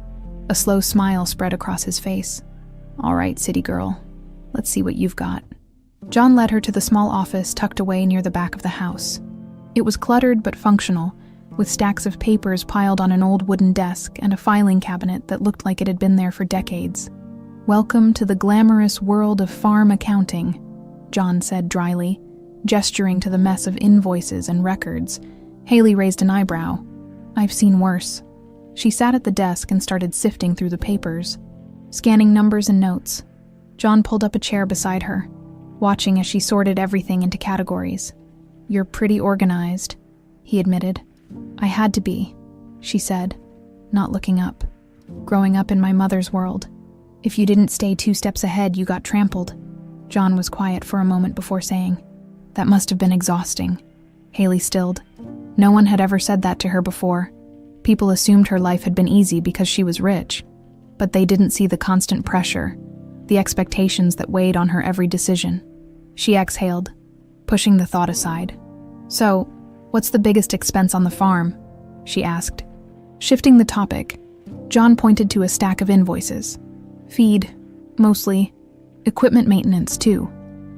A slow smile spread across his face. "All right, city girl. Let's see what you've got." John led her to the small office tucked away near the back of the house. It was cluttered but functional, with stacks of papers piled on an old wooden desk and a filing cabinet that looked like it had been there for decades. "Welcome to the glamorous world of farm accounting," John said dryly, gesturing to the mess of invoices and records. Haley raised an eyebrow. "I've seen worse." She sat at the desk and started sifting through the papers, scanning numbers and notes. John pulled up a chair beside her, watching as she sorted everything into categories. "You're pretty organized," he admitted. "I had to be," she said, not looking up. "Growing up in my mother's world. If you didn't stay 2 steps ahead, you got trampled." John was quiet for a moment before saying, "That must have been exhausting." Haley stilled. No one had ever said that to her before. People assumed her life had been easy because she was rich, but they didn't see the constant pressure, the expectations that weighed on her every decision. She exhaled, pushing the thought aside. "So, what's the biggest expense on the farm?" she asked. Shifting the topic, John pointed to a stack of invoices. "Feed, mostly. Equipment maintenance, too."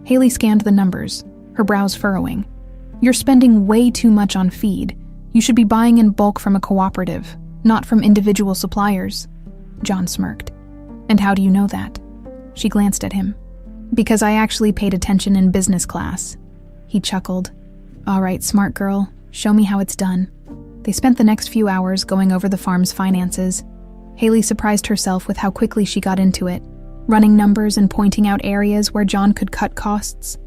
Haley scanned the numbers, her brows furrowing. "You're spending way too much on feed. You should be buying in bulk from a cooperative, not from individual suppliers." John smirked. "And how do you know that?" She glanced at him. "Because I actually paid attention in business class." He chuckled. "All right, smart girl, show me how it's done." They spent the next few hours going over the farm's finances. Haley surprised herself with how quickly she got into it, running numbers and pointing out areas where John could cut costs.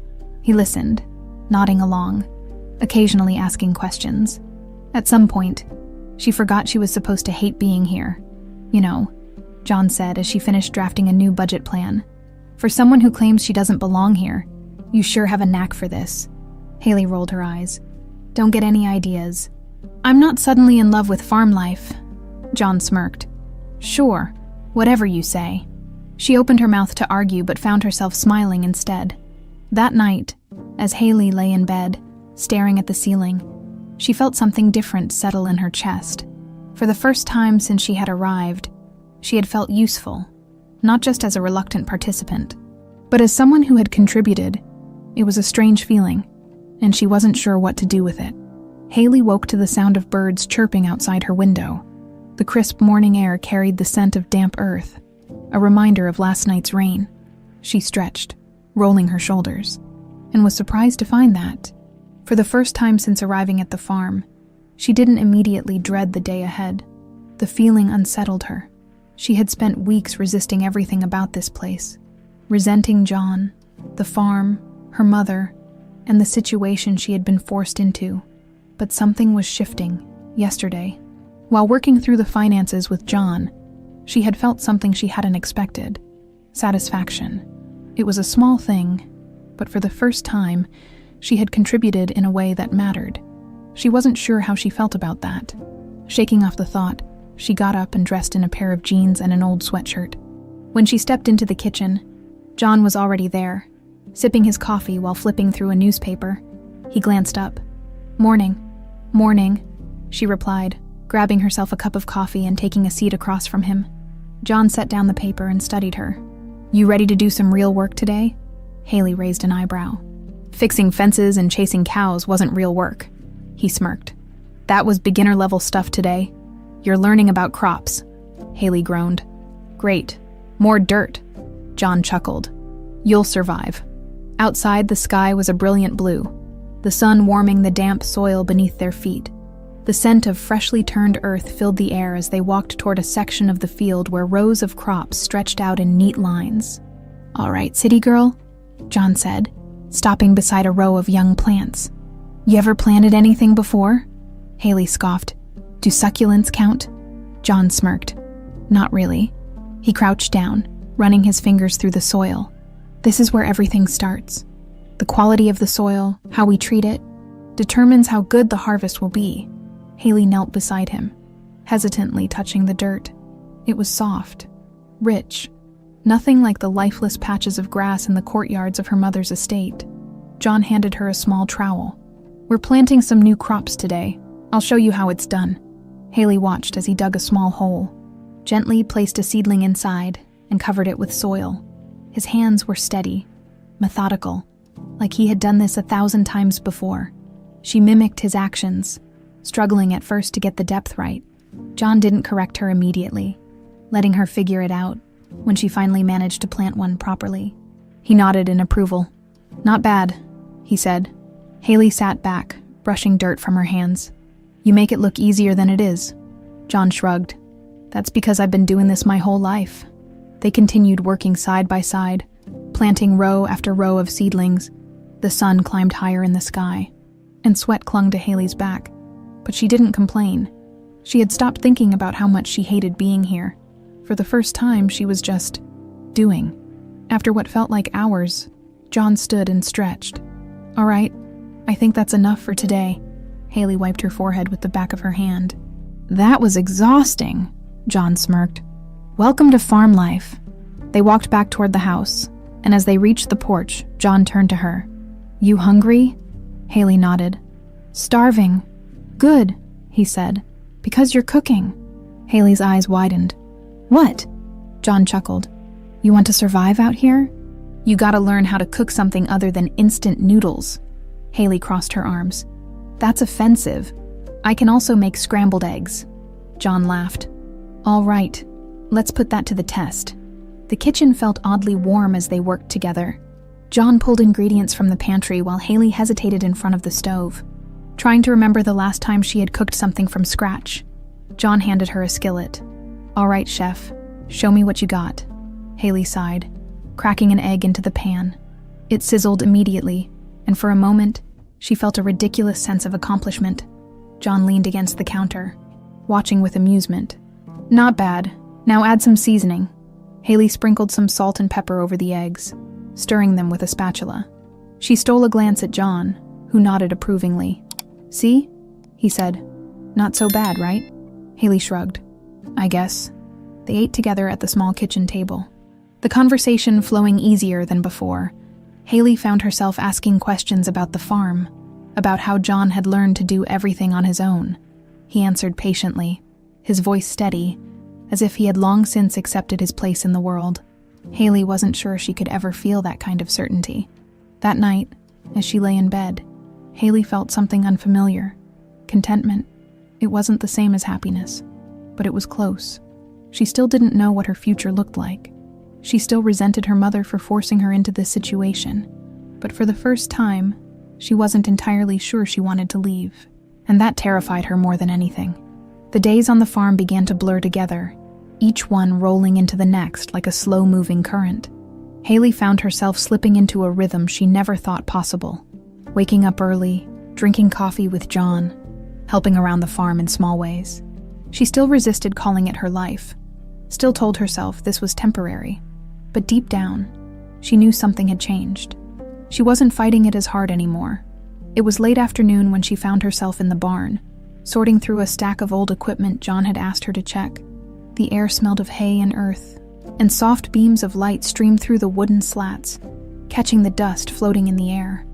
He listened, nodding along, occasionally asking questions. At some point, she forgot she was supposed to hate being here. You know, John said as she finished drafting a new budget plan. For someone who claims she doesn't belong here, you sure have a knack for this. Haley rolled her eyes. Don't get any ideas. I'm not suddenly in love with farm life. John smirked. Sure, whatever you say. She opened her mouth to argue but found herself smiling instead. That night, as Haley lay in bed, staring at the ceiling, she felt something different settle in her chest. For the first time since she had arrived, she had felt useful, not just as a reluctant participant, but as someone who had contributed. It was a strange feeling, and she wasn't sure what to do with it. Haley woke to the sound of birds chirping outside her window. The crisp morning air carried the scent of damp earth, a reminder of last night's rain. She stretched, rolling her shoulders, and was surprised to find that, for the first time since arriving at the farm, she didn't immediately dread the day ahead. The feeling unsettled her. She had spent weeks resisting everything about this place, resenting John, the farm, her mother, and the situation she had been forced into. But something was shifting, yesterday. While working through the finances with John, she had felt something she hadn't expected. Satisfaction. It was a small thing, but for the first time, she had contributed in a way that mattered. She wasn't sure how she felt about that. Shaking off the thought, she got up and dressed in a pair of jeans and an old sweatshirt. When she stepped into the kitchen, John was already there, sipping his coffee while flipping through a newspaper. He glanced up. "Morning." "Morning," she replied, grabbing herself a cup of coffee and taking a seat across from him. John set down the paper and studied her. "You ready to do some real work today?" Haley raised an eyebrow. "Fixing fences and chasing cows wasn't real work," he smirked. "That was beginner-level stuff today. You're learning about crops," Haley groaned. "Great. More dirt," John chuckled. "You'll survive." Outside, the sky was a brilliant blue, the sun warming the damp soil beneath their feet. The scent of freshly turned earth filled the air as they walked toward a section of the field where rows of crops stretched out in neat lines. "All right, city girl," John said, stopping beside a row of young plants. "You ever planted anything before?" Haley scoffed. "Do succulents count?" John smirked. "Not really." He crouched down, running his fingers through the soil. "This is where everything starts. The quality of the soil, how we treat it, determines how good the harvest will be." Haley knelt beside him, hesitantly touching the dirt. It was soft, rich, nothing like the lifeless patches of grass in the courtyards of her mother's estate. John handed her a small trowel. "We're planting some new crops today. I'll show you how it's done." Haley watched as he dug a small hole, gently placed a seedling inside, and covered it with soil. His hands were steady, methodical, like he had done this 1,000 times before. She mimicked his actions, struggling at first to get the depth right. John didn't correct her immediately, letting her figure it out when she finally managed to plant one properly. He nodded in approval. "Not bad," he said. Haley sat back, brushing dirt from her hands. "You make it look easier than it is." John shrugged. "That's because I've been doing this my whole life." They continued working side by side, planting row after row of seedlings. The sun climbed higher in the sky, and sweat clung to Haley's back. But she didn't complain. She had stopped thinking about how much she hated being here. For the first time, she was just doing. After what felt like hours, John stood and stretched. "All right, I think that's enough for today." Haley wiped her forehead with the back of her hand. "That was exhausting," John smirked. "Welcome to farm life." They walked back toward the house, and as they reached the porch, John turned to her. "You hungry?" Haley nodded. "Starving." "Good," he said, "because you're cooking." Haley's eyes widened. "What?" John chuckled. "You want to survive out here? You gotta learn how to cook something other than instant noodles." Haley crossed her arms. "That's offensive. I can also make scrambled eggs." John laughed. "All right, let's put that to the test." The kitchen felt oddly warm as they worked together. John pulled ingredients from the pantry while Haley hesitated in front of the stove, trying to remember the last time she had cooked something from scratch. John handed her a skillet. "All right, chef, show me what you got." Haley sighed, cracking an egg into the pan. It sizzled immediately, and for a moment, she felt a ridiculous sense of accomplishment. John leaned against the counter, watching with amusement. "Not bad. Now add some seasoning." Haley sprinkled some salt and pepper over the eggs, stirring them with a spatula. She stole a glance at John, who nodded approvingly. "See?" he said. "Not so bad, right?" Haley shrugged. "I guess." They ate together at the small kitchen table. The conversation flowing easier than before, Haley found herself asking questions about the farm, about how John had learned to do everything on his own. He answered patiently, his voice steady, as if he had long since accepted his place in the world. Haley wasn't sure she could ever feel that kind of certainty. That night, as she lay in bed, Haley felt something unfamiliar. Contentment. It wasn't the same as happiness, but it was close. She still didn't know what her future looked like. She still resented her mother for forcing her into this situation. But for the first time, she wasn't entirely sure she wanted to leave. And that terrified her more than anything. The days on the farm began to blur together, each one rolling into the next like a slow-moving current. Haley found herself slipping into a rhythm she never thought possible. Waking up early, drinking coffee with John, helping around the farm in small ways. She still resisted calling it her life, still told herself this was temporary. But deep down, she knew something had changed. She wasn't fighting it as hard anymore. It was late afternoon when she found herself in the barn, sorting through a stack of old equipment John had asked her to check. The air smelled of hay and earth, and soft beams of light streamed through the wooden slats, catching the dust floating in the air.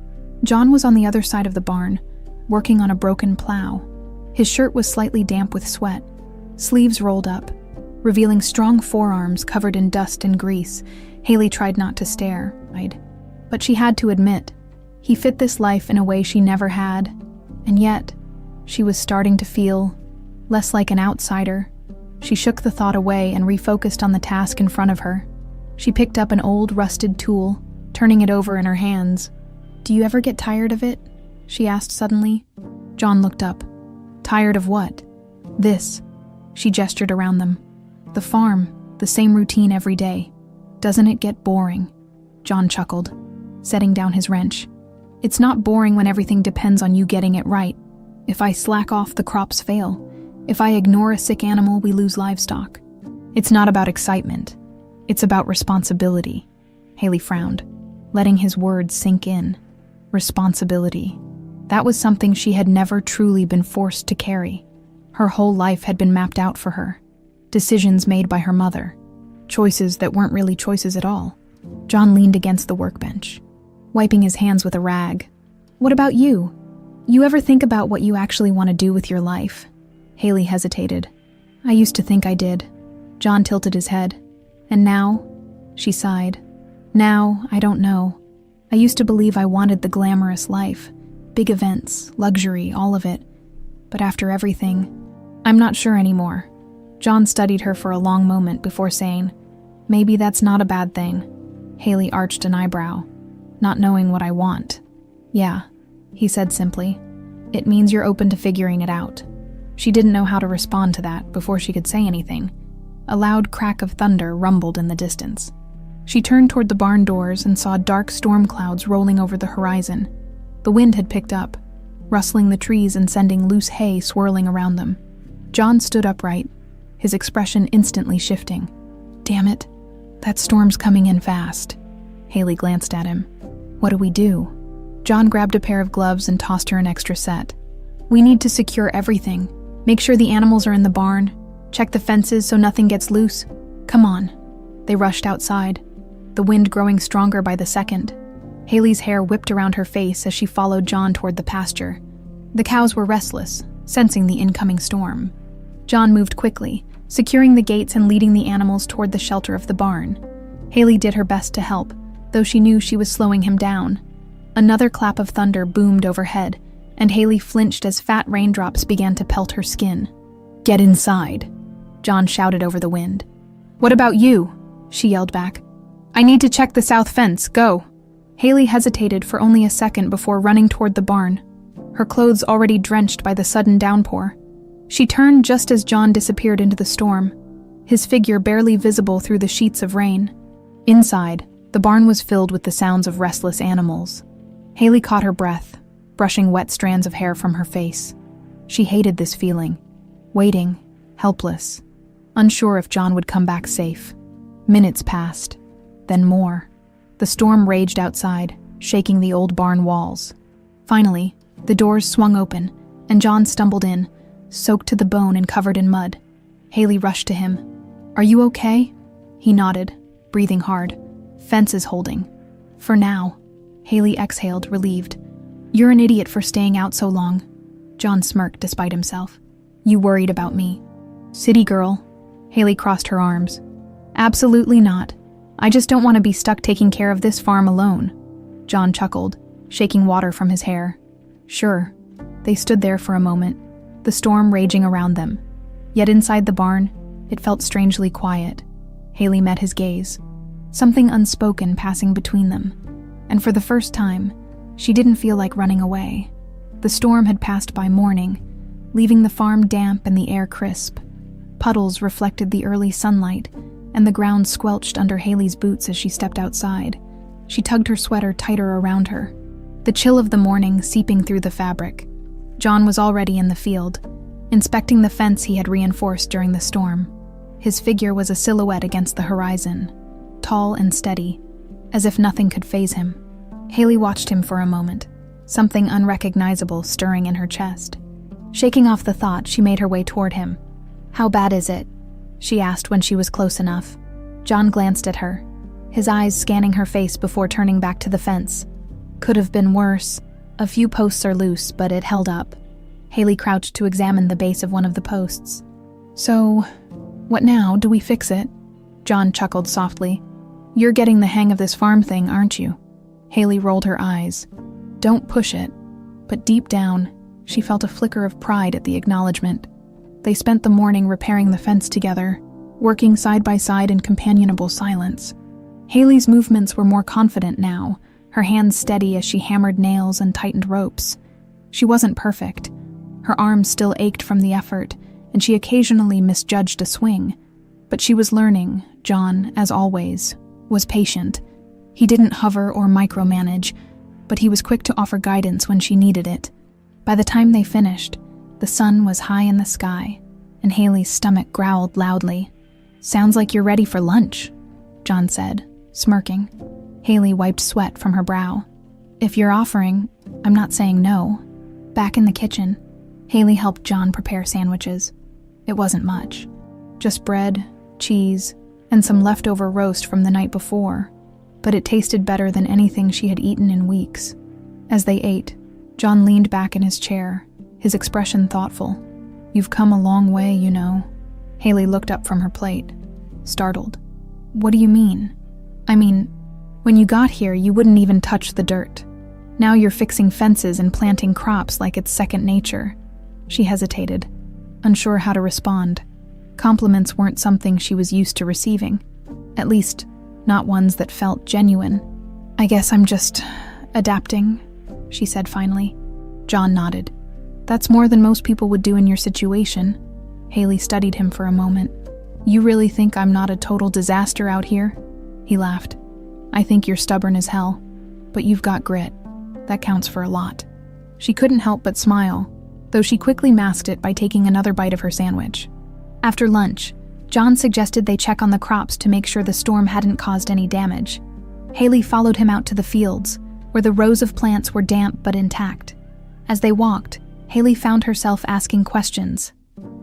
John was on the other side of the barn, working on a broken plow. His shirt was slightly damp with sweat, sleeves rolled up, revealing strong forearms covered in dust and grease. Haley tried not to stare, but she had to admit, he fit this life in a way she never had, and yet, she was starting to feel less like an outsider. She shook the thought away and refocused on the task in front of her. She picked up an old, rusted tool, turning it over in her hands. "Do you ever get tired of it?" she asked suddenly. John looked up. "Tired of what?" "This." She gestured around them. "The farm, the same routine every day. Doesn't it get boring?" John chuckled, setting down his wrench. "It's not boring when everything depends on you getting it right. If I slack off, the crops fail. If I ignore a sick animal, we lose livestock. It's not about excitement. It's about responsibility." Haley frowned, letting his words sink in. Responsibility. That was something she had never truly been forced to carry. Her whole life had been mapped out for her. Decisions made by her mother. Choices that weren't really choices at all. John leaned against the workbench, wiping his hands with a rag. "What about you? You ever think about what you actually want to do with your life?" Haley hesitated. "I used to think I did." John tilted his head. "And now?" She sighed. "Now, I don't know. I used to believe I wanted the glamorous life. Big events, luxury, all of it. But after everything, I'm not sure anymore." John studied her for a long moment before saying, "Maybe that's not a bad thing." Haley arched an eyebrow. "Not knowing what I want." "Yeah," he said simply. "It means you're open to figuring it out." She didn't know how to respond to that before she could say anything. A loud crack of thunder rumbled in the distance. She turned toward the barn doors and saw dark storm clouds rolling over the horizon. The wind had picked up, rustling the trees and sending loose hay swirling around them. John stood upright, his expression instantly shifting. "Damn it, that storm's coming in fast." Haley glanced at him. "What do we do?" John grabbed a pair of gloves and tossed her an extra set. "We need to secure everything. Make sure the animals are in the barn. Check the fences so nothing gets loose. Come on." They rushed outside, the wind growing stronger by the second. Haley's hair whipped around her face as she followed John toward the pasture. The cows were restless, sensing the incoming storm. John moved quickly, securing the gates and leading the animals toward the shelter of the barn. Haley did her best to help, though she knew she was slowing him down. Another clap of thunder boomed overhead, and Haley flinched as fat raindrops began to pelt her skin. "Get inside," John shouted over the wind. "What about you?" she yelled back. "I need to check the south fence, go." Haley hesitated for only a second before running toward the barn, her clothes already drenched by the sudden downpour. She turned just as John disappeared into the storm, his figure barely visible through the sheets of rain. Inside, the barn was filled with the sounds of restless animals. Haley caught her breath, brushing wet strands of hair from her face. She hated this feeling, waiting, helpless, unsure if John would come back safe. Minutes passed, then more. The storm raged outside, shaking the old barn walls. Finally, the doors swung open, and John stumbled in, soaked to the bone and covered in mud. Haley rushed to him. "Are you okay?" He nodded, breathing hard. "Fence is holding. For now." Haley exhaled, relieved. "You're an idiot for staying out so long." John smirked despite himself. "You worried about me." "City girl." Haley crossed her arms. "Absolutely not. I just don't want to be stuck taking care of this farm alone." John chuckled, shaking water from his hair. "Sure." They stood there for a moment, the storm raging around them. Yet inside the barn, it felt strangely quiet. Haley met his gaze, something unspoken passing between them. And for the first time, she didn't feel like running away. The storm had passed by morning, leaving the farm damp and the air crisp. Puddles reflected the early sunlight, and the ground squelched under Haley's boots as she stepped outside. She tugged her sweater tighter around her, the chill of the morning seeping through the fabric. John was already in the field, inspecting the fence he had reinforced during the storm. His figure was a silhouette against the horizon, tall and steady, as if nothing could faze him. Haley watched him for a moment, something unrecognizable stirring in her chest. Shaking off the thought, she made her way toward him. "How bad is it?" she asked when she was close enough. John glanced at her, his eyes scanning her face before turning back to the fence. "Could have been worse. A few posts are loose, but it held up." Haley crouched to examine the base of one of the posts. "So, what now? Do we fix it?" John chuckled softly. "You're getting the hang of this farm thing, aren't you?" Haley rolled her eyes. "Don't push it." But deep down, she felt a flicker of pride at the acknowledgement. They spent the morning repairing the fence together, working side by side in companionable silence. Haley's movements were more confident now, her hands steady as she hammered nails and tightened ropes. She wasn't perfect. Her arms still ached from the effort, and she occasionally misjudged a swing. But she was learning. John, as always, was patient. He didn't hover or micromanage, but he was quick to offer guidance when she needed it. By the time they finished, the sun was high in the sky, and Haley's stomach growled loudly. "Sounds like you're ready for lunch," John said, smirking. Haley wiped sweat from her brow. "If you're offering, I'm not saying no." Back in the kitchen, Haley helped John prepare sandwiches. It wasn't much. Just bread, cheese, and some leftover roast from the night before, but it tasted better than anything she had eaten in weeks. As they ate, John leaned back in his chair, his expression thoughtful. "You've come a long way, you know." Haley looked up from her plate, startled. "What do you mean?" "I mean, when you got here, you wouldn't even touch the dirt. Now you're fixing fences and planting crops like it's second nature." She hesitated, unsure how to respond. Compliments weren't something she was used to receiving, at least not ones that felt genuine. "I guess I'm just adapting," she said finally. John nodded. "That's more than most people would do in your situation." Haley studied him for a moment. "You really think I'm not a total disaster out here?" He laughed. "I think you're stubborn as hell, but you've got grit. That counts for a lot." She couldn't help but smile, though she quickly masked it by taking another bite of her sandwich. After lunch, John suggested they check on the crops to make sure the storm hadn't caused any damage. Haley followed him out to the fields, where the rows of plants were damp but intact. As they walked, Haley found herself asking questions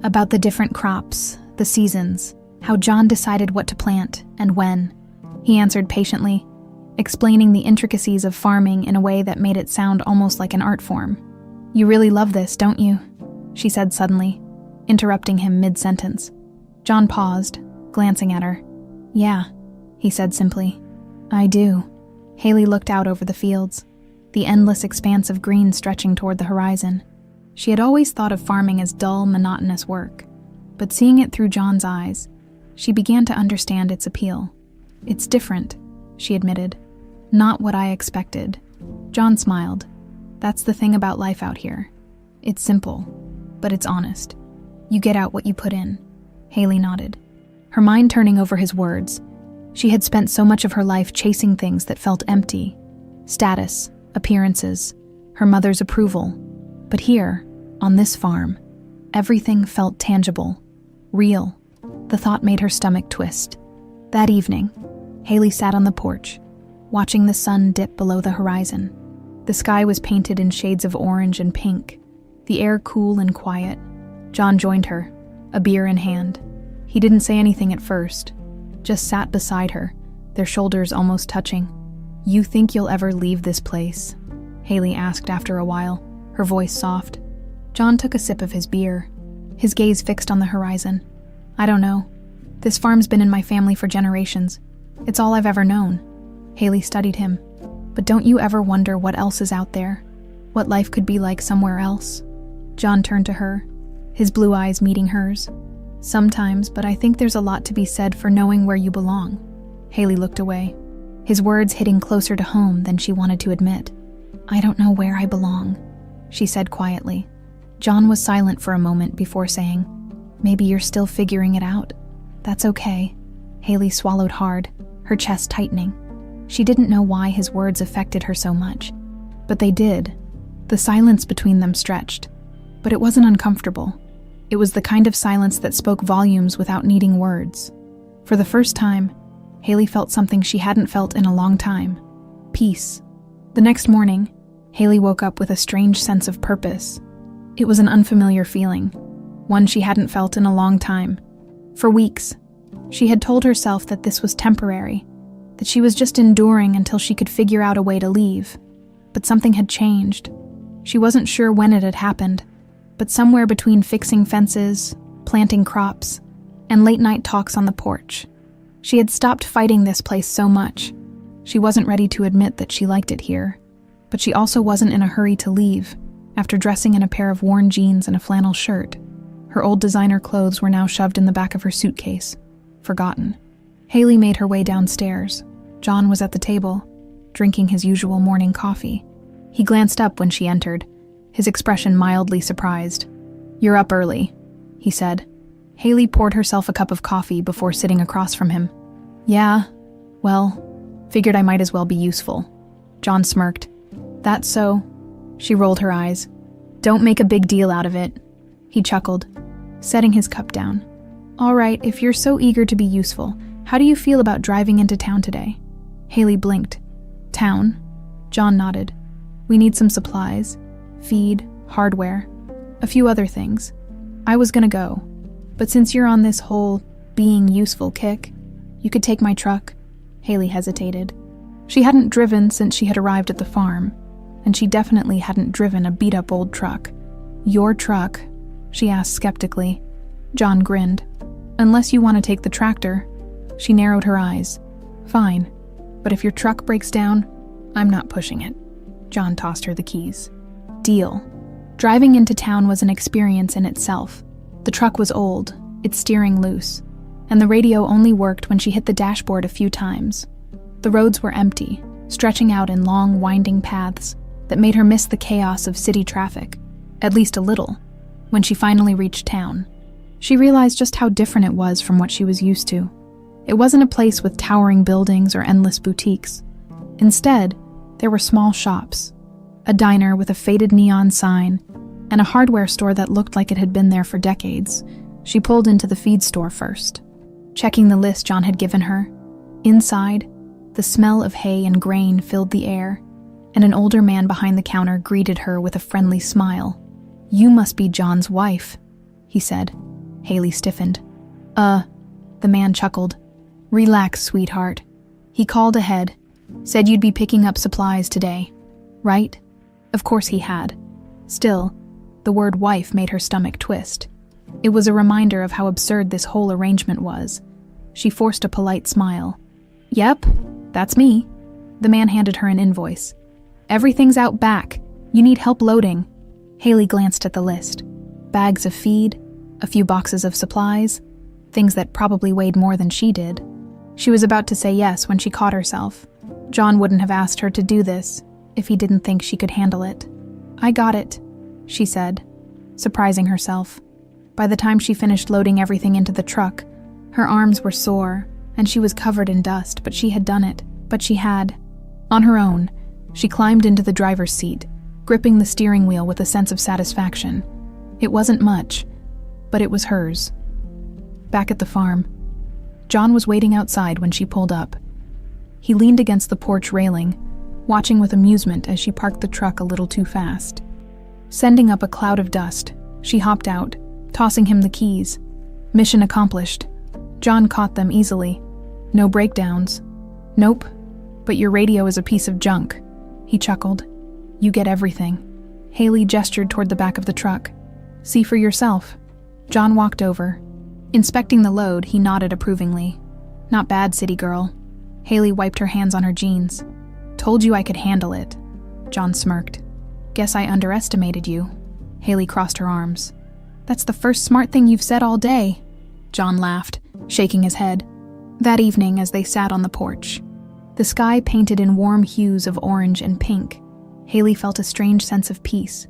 about the different crops, the seasons, how John decided what to plant and when. He answered patiently, explaining the intricacies of farming in a way that made it sound almost like an art form. "You really love this, don't you?" she said suddenly, interrupting him mid-sentence. John paused, glancing at her. "Yeah," he said simply. "I do." Haley looked out over the fields, the endless expanse of green stretching toward the horizon. She had always thought of farming as dull, monotonous work, but seeing it through John's eyes, she began to understand its appeal. "It's different," she admitted. "Not what I expected." John smiled. "That's the thing about life out here. It's simple, but it's honest. You get out what you put in." Haley nodded, her mind turning over his words. She had spent so much of her life chasing things that felt empty. Status, appearances, her mother's approval. But here, on this farm, everything felt tangible, real. The thought made her stomach twist. That evening, Haley sat on the porch, watching the sun dip below the horizon. The sky was painted in shades of orange and pink, the air cool and quiet. John joined her, a beer in hand. He didn't say anything at first, just sat beside her, their shoulders almost touching. "You think you'll ever leave this place?" Haley asked after a while, her voice soft. John took a sip of his beer, his gaze fixed on the horizon. "I don't know. This farm's been in my family for generations. It's all I've ever known." Haley studied him. "But don't you ever wonder what else is out there? What life could be like somewhere else?" John turned to her, his blue eyes meeting hers. "Sometimes, but I think there's a lot to be said for knowing where you belong." Haley looked away, his words hitting closer to home than she wanted to admit. "I don't know where I belong," she said quietly. John was silent for a moment before saying, "Maybe you're still figuring it out. That's okay." Haley swallowed hard, her chest tightening. She didn't know why his words affected her so much, but they did. The silence between them stretched, but it wasn't uncomfortable. It was the kind of silence that spoke volumes without needing words. For the first time, Haley felt something she hadn't felt in a long time: peace. The next morning, Haley woke up with a strange sense of purpose. It was an unfamiliar feeling, one she hadn't felt in a long time. For weeks, she had told herself that this was temporary, that she was just enduring until she could figure out a way to leave. But something had changed. She wasn't sure when it had happened, but somewhere between fixing fences, planting crops, and late-night talks on the porch, she had stopped fighting this place so much. She wasn't ready to admit that she liked it here, but she also wasn't in a hurry to leave. After dressing in a pair of worn jeans and a flannel shirt, her old designer clothes were now shoved in the back of her suitcase, forgotten. Haley made her way downstairs. John was at the table, drinking his usual morning coffee. He glanced up when she entered, his expression mildly surprised. "You're up early," he said. Haley poured herself a cup of coffee before sitting across from him. "Yeah, well, figured I might as well be useful." John smirked. "That's so." She rolled her eyes. "Don't make a big deal out of it." He chuckled, setting his cup down. "All right, if you're so eager to be useful, how do you feel about driving into town today?" Haley blinked. "Town?" John nodded. "We need some supplies, feed, hardware, a few other things. I was gonna go, but since you're on this whole being useful kick, you could take my truck." Haley hesitated. She hadn't driven since she had arrived at the farm, and she definitely hadn't driven a beat-up old truck. "Your truck?" she asked skeptically. John grinned. "Unless you want to take the tractor." She narrowed her eyes. "Fine, but if your truck breaks down, I'm not pushing it." John tossed her the keys. "Deal." Driving into town was an experience in itself. The truck was old, its steering loose, and the radio only worked when she hit the dashboard a few times. The roads were empty, stretching out in long, winding paths that made her miss the chaos of city traffic, at least a little. When she finally reached town, she realized just how different it was from what she was used to. It wasn't a place with towering buildings or endless boutiques. Instead, there were small shops, a diner with a faded neon sign, and a hardware store that looked like it had been there for decades. She pulled into the feed store first, checking the list John had given her. Inside, the smell of hay and grain filled the air, and an older man behind the counter greeted her with a friendly smile. "You must be John's wife," he said. Haley stiffened. The man chuckled. "Relax, sweetheart." He called ahead, said you'd be picking up supplies today, right? Of course he had. Still, the word wife made her stomach twist. It was a reminder of how absurd this whole arrangement was. She forced a polite smile. "Yep, that's me." The man handed her an invoice. "Everything's out back. You need help loading." Haley glanced at the list. Bags of feed, a few boxes of supplies, things that probably weighed more than she did. She was about to say yes when she caught herself. John wouldn't have asked her to do this if he didn't think she could handle it. "I got it," she said, surprising herself. By the time she finished loading everything into the truck, her arms were sore, and she was covered in dust, but she had done it. But she had. On her own, She climbed into the driver's seat, gripping the steering wheel with a sense of satisfaction. It wasn't much, but it was hers. Back at the farm, John was waiting outside when she pulled up. He leaned against the porch railing, watching with amusement as she parked the truck a little too fast. Sending up a cloud of dust, she hopped out, tossing him the keys. Mission accomplished. John caught them easily. No breakdowns. Nope, but your radio is a piece of junk. He chuckled. You get everything. Haley gestured toward the back of the truck. See for yourself. John walked over. Inspecting the load, he nodded approvingly. Not bad, city girl. Haley wiped her hands on her jeans. Told you I could handle it. John smirked. Guess I underestimated you. Haley crossed her arms. That's the first smart thing you've said all day. John laughed, shaking his head. That evening, as they sat on the porch, the sky painted in warm hues of orange and pink, Haley felt a strange sense of peace.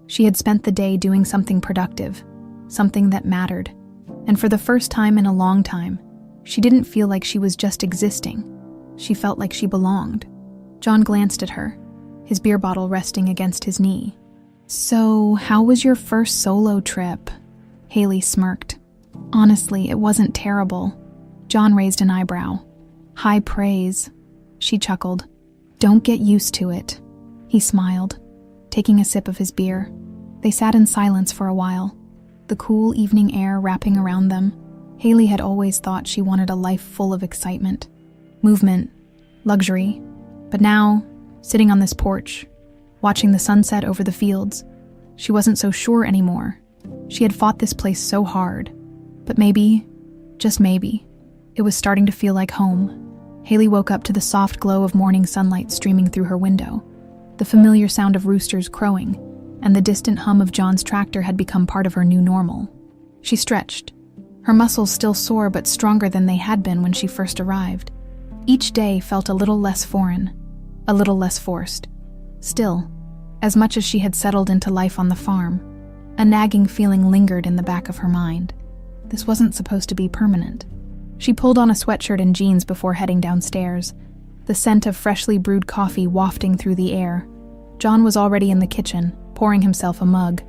She had spent the day doing something productive, something that mattered, and for the first time in a long time, she didn't feel like she was just existing. She felt like she belonged. John glanced at her, his beer bottle resting against his knee. So, how was your first solo trip? Haley smirked. Honestly, it wasn't terrible. John raised an eyebrow. High praise. She chuckled. Don't get used to it. He smiled, taking a sip of his beer. They sat in silence for a while, the cool evening air wrapping around them. Haley had always thought she wanted a life full of excitement, movement, luxury. But now, sitting on this porch, watching the sunset over the fields, she wasn't so sure anymore. She had fought this place so hard. But maybe, just maybe, it was starting to feel like home. Haley woke up to the soft glow of morning sunlight streaming through her window. The familiar sound of roosters crowing, and the distant hum of John's tractor had become part of her new normal. She stretched, her muscles still sore but stronger than they had been when she first arrived. Each day felt a little less foreign, a little less forced. Still, as much as she had settled into life on the farm, a nagging feeling lingered in the back of her mind. This wasn't supposed to be permanent. She pulled on a sweatshirt and jeans before heading downstairs, the scent of freshly brewed coffee wafting through the air. John was already in the kitchen, pouring himself a mug.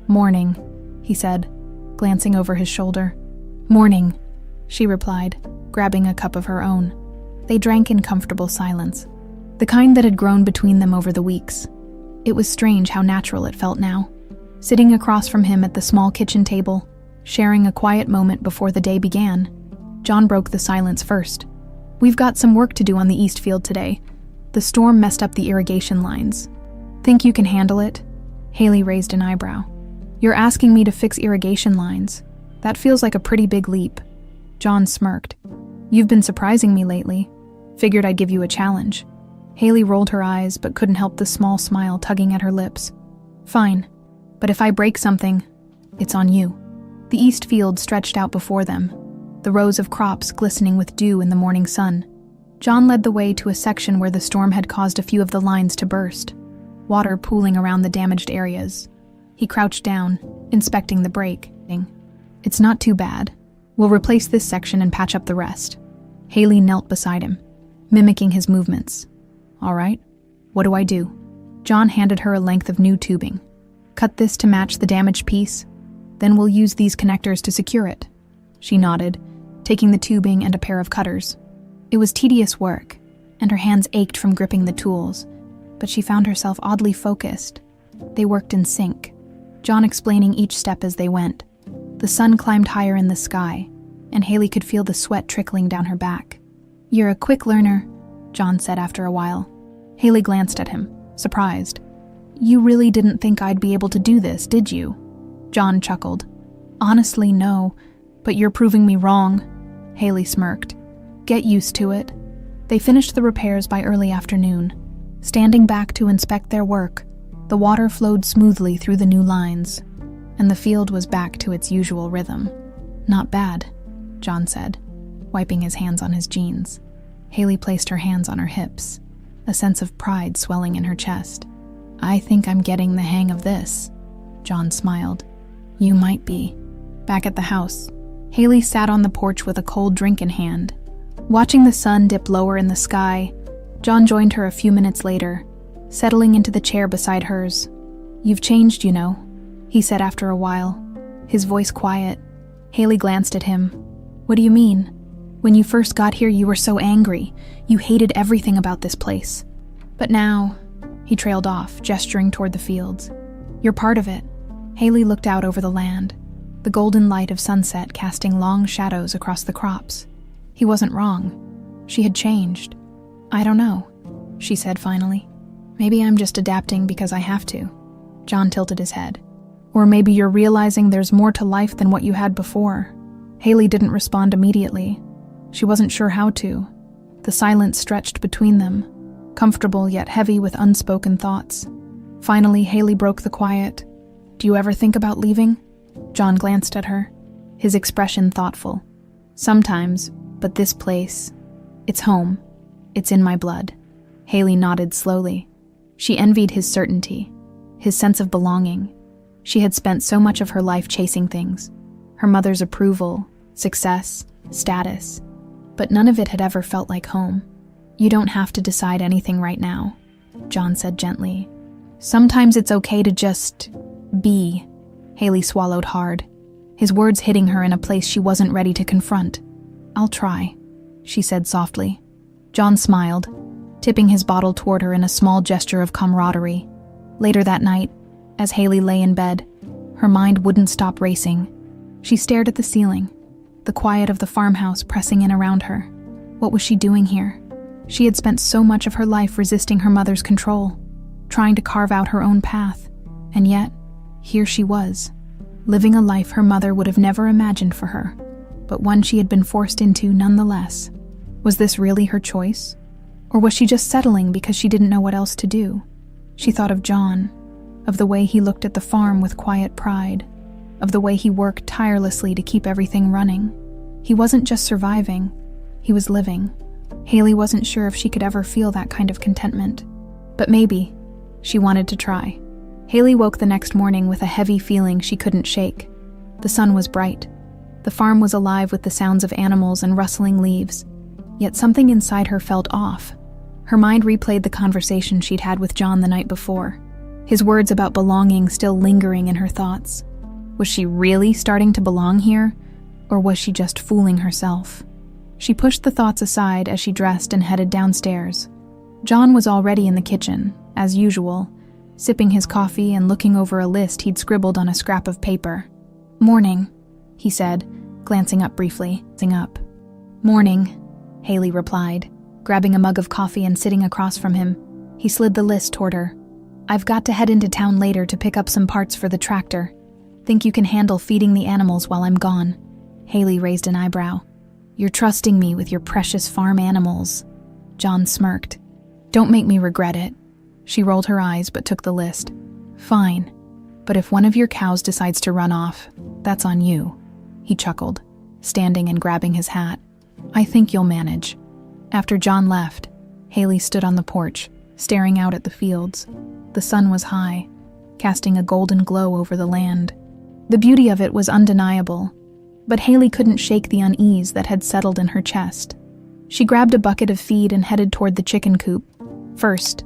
Morning, he said, glancing over his shoulder. Morning, she replied, grabbing a cup of her own. They drank in comfortable silence, the kind that had grown between them over the weeks. It was strange how natural it felt now, sitting across from him at the small kitchen table, sharing a quiet moment before the day began. John broke the silence first. We've got some work to do on the east field today. The storm messed up the irrigation lines. Think you can handle it? Haley raised an eyebrow. You're asking me to fix irrigation lines. That feels like a pretty big leap. John smirked. You've been surprising me lately. Figured I'd give you a challenge. Haley rolled her eyes but couldn't help the small smile tugging at her lips. Fine, but if I break something, it's on you. The east field stretched out before them, the rows of crops glistening with dew in the morning sun. John led the way to a section where the storm had caused a few of the lines to burst, water pooling around the damaged areas. He crouched down, inspecting the break. It's not too bad. We'll replace this section and patch up the rest. Haley knelt beside him, mimicking his movements. All right, what do I do? John handed her a length of new tubing. Cut this to match the damaged piece, then we'll use these connectors to secure it. She nodded, taking the tubing and a pair of cutters. It was tedious work, and her hands ached from gripping the tools, but she found herself oddly focused. They worked in sync, John explaining each step as they went. The sun climbed higher in the sky, and Haley could feel the sweat trickling down her back. You're a quick learner, John said after a while. Haley glanced at him, surprised. You really didn't think I'd be able to do this, did you? John chuckled. Honestly, no, but you're proving me wrong. Haley smirked. Get used to it. They finished the repairs by early afternoon. Standing back to inspect their work, the water flowed smoothly through the new lines, and the field was back to its usual rhythm. Not bad, John said, wiping his hands on his jeans. Haley placed her hands on her hips, a sense of pride swelling in her chest. I think I'm getting the hang of this, John smiled. You might be. Back at the house, Haley sat on the porch with a cold drink in hand. Watching the sun dip lower in the sky, John joined her a few minutes later, settling into the chair beside hers. "You've changed, you know," he said after a while, his voice quiet. Haley glanced at him. "What do you mean? When you first got here, you were so angry. You hated everything about this place. But now," he trailed off, gesturing toward the fields, "you're part of it." Haley looked out over the land, the golden light of sunset casting long shadows across the crops. He wasn't wrong. She had changed. "I don't know," she said finally. "Maybe I'm just adapting because I have to." John tilted his head. "Or maybe you're realizing there's more to life than what you had before." Haley didn't respond immediately. She wasn't sure how to. The silence stretched between them, comfortable yet heavy with unspoken thoughts. Finally, Haley broke the quiet. "Do you ever think about leaving?" John glanced at her, his expression thoughtful. "Sometimes, but this place, it's home. It's in my blood." Haley nodded slowly. She envied his certainty, his sense of belonging. She had spent so much of her life chasing things, her mother's approval, success, status, but none of it had ever felt like home. "You don't have to decide anything right now," John said gently. "Sometimes it's okay to just be." Haley swallowed hard, his words hitting her in a place she wasn't ready to confront. "I'll try," she said softly. John smiled, tipping his bottle toward her in a small gesture of camaraderie. Later that night, as Haley lay in bed, her mind wouldn't stop racing. She stared at the ceiling, the quiet of the farmhouse pressing in around her. What was she doing here? She had spent so much of her life resisting her mother's control, trying to carve out her own path, and yet, here she was, living a life her mother would have never imagined for her, but one she had been forced into nonetheless. Was this really her choice? Or was she just settling because she didn't know what else to do? She thought of John, of the way he looked at the farm with quiet pride, of the way he worked tirelessly to keep everything running. He wasn't just surviving, he was living. Haley wasn't sure if she could ever feel that kind of contentment. But maybe. She wanted to try. Haley woke the next morning with a heavy feeling she couldn't shake. The sun was bright. The farm was alive with the sounds of animals and rustling leaves. Yet something inside her felt off. Her mind replayed the conversation she'd had with John the night before, his words about belonging still lingering in her thoughts. Was she really starting to belong here, or was she just fooling herself? She pushed the thoughts aside as she dressed and headed downstairs. John was already in the kitchen, as usual, sipping his coffee and looking over a list he'd scribbled on a scrap of paper. "Morning," he said, glancing up briefly. "Morning," Haley replied, grabbing a mug of coffee and sitting across from him. He slid the list toward her. "I've got to head into town later to pick up some parts for the tractor. Think you can handle feeding the animals while I'm gone?" Haley raised an eyebrow. "You're trusting me with your precious farm animals." John smirked. "Don't make me regret it." She rolled her eyes but took the list. "Fine, but if one of your cows decides to run off, that's on you," he chuckled, standing and grabbing his hat. "I think you'll manage." After John left, Haley stood on the porch, staring out at the fields. The sun was high, casting a golden glow over the land. The beauty of it was undeniable, but Haley couldn't shake the unease that had settled in her chest. She grabbed a bucket of feed and headed toward the chicken coop. First,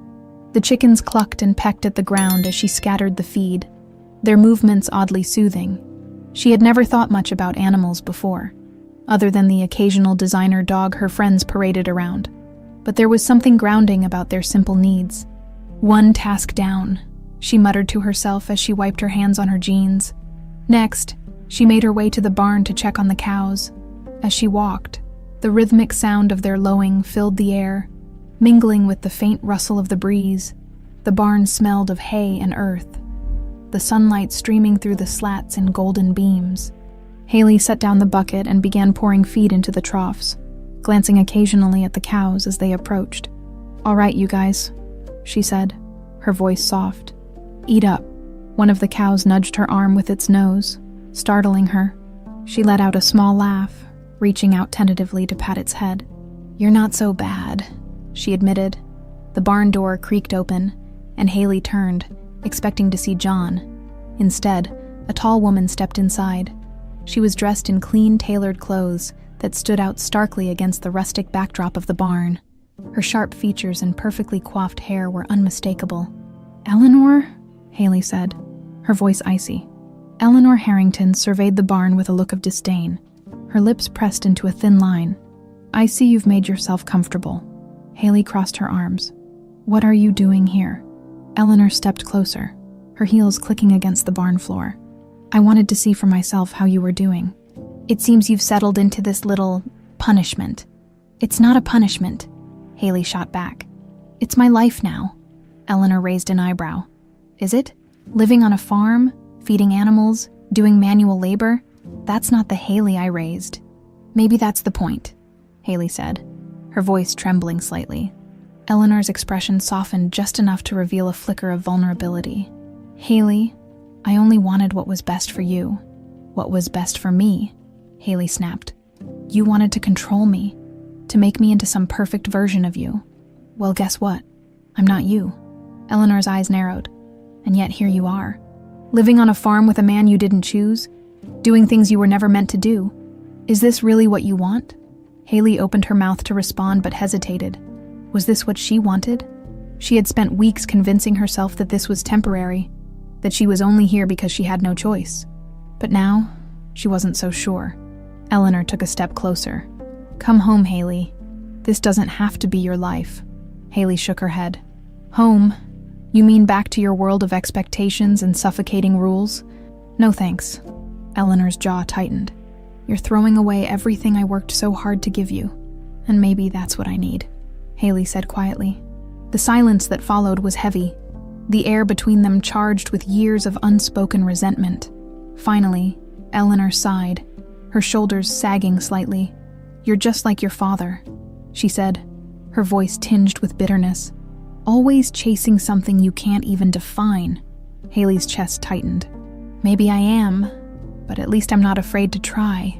the chickens clucked and pecked at the ground as she scattered the feed, their movements oddly soothing. She had never thought much about animals before, other than the occasional designer dog her friends paraded around, but there was something grounding about their simple needs. "One task down," she muttered to herself as she wiped her hands on her jeans. Next, she made her way to the barn to check on the cows. As she walked, the rhythmic sound of their lowing filled the air, mingling with the faint rustle of the breeze. The barn smelled of hay and earth, the sunlight streaming through the slats in golden beams. Haley set down the bucket and began pouring feed into the troughs, glancing occasionally at the cows as they approached. "All right, you guys," she said, her voice soft. "Eat up." One of the cows nudged her arm with its nose, startling her. She let out a small laugh, reaching out tentatively to pat its head. "You're not so bad," she admitted. The barn door creaked open, and Haley turned, expecting to see John. Instead, a tall woman stepped inside. She was dressed in clean, tailored clothes that stood out starkly against the rustic backdrop of the barn. Her sharp features and perfectly coiffed hair were unmistakable. "Eleanor?" Haley said, her voice icy. Eleanor Harrington surveyed the barn with a look of disdain, her lips pressed into a thin line. "I see you've made yourself comfortable." Haley crossed her arms. "What are you doing here?" Eleanor stepped closer, her heels clicking against the barn floor. "I wanted to see for myself how you were doing." "It seems you've settled into this little punishment." "It's not a punishment," Haley shot back. "It's my life now." Eleanor raised an eyebrow. "Is it? Living on a farm, feeding animals, doing manual labor? That's not the Haley I raised." "Maybe that's the point," Haley said, her voice trembling slightly. Eleanor's expression softened just enough to reveal a flicker of vulnerability. "Haley, I only wanted what was best for you. What was best for me," Haley snapped. "You wanted to control me, to make me into some perfect version of you. Well, guess what? I'm not you." Eleanor's eyes narrowed. "And yet here you are, living on a farm with a man you didn't choose, doing things you were never meant to do. Is this really what you want?" Haley opened her mouth to respond but hesitated. Was this what she wanted? She had spent weeks convincing herself that this was temporary, that she was only here because she had no choice. But now, she wasn't so sure. Eleanor took a step closer. "Come home, Haley. This doesn't have to be your life." Haley shook her head. "Home? You mean back to your world of expectations and suffocating rules? No thanks." Eleanor's jaw tightened. "You're throwing away everything I worked so hard to give you, and maybe that's what I need," Haley said quietly. The silence that followed was heavy, the air between them charged with years of unspoken resentment. Finally, Eleanor sighed, her shoulders sagging slightly. "You're just like your father," she said, her voice tinged with bitterness. "Always chasing something you can't even define." Haley's chest tightened. "Maybe I am, but at least I'm not afraid to try."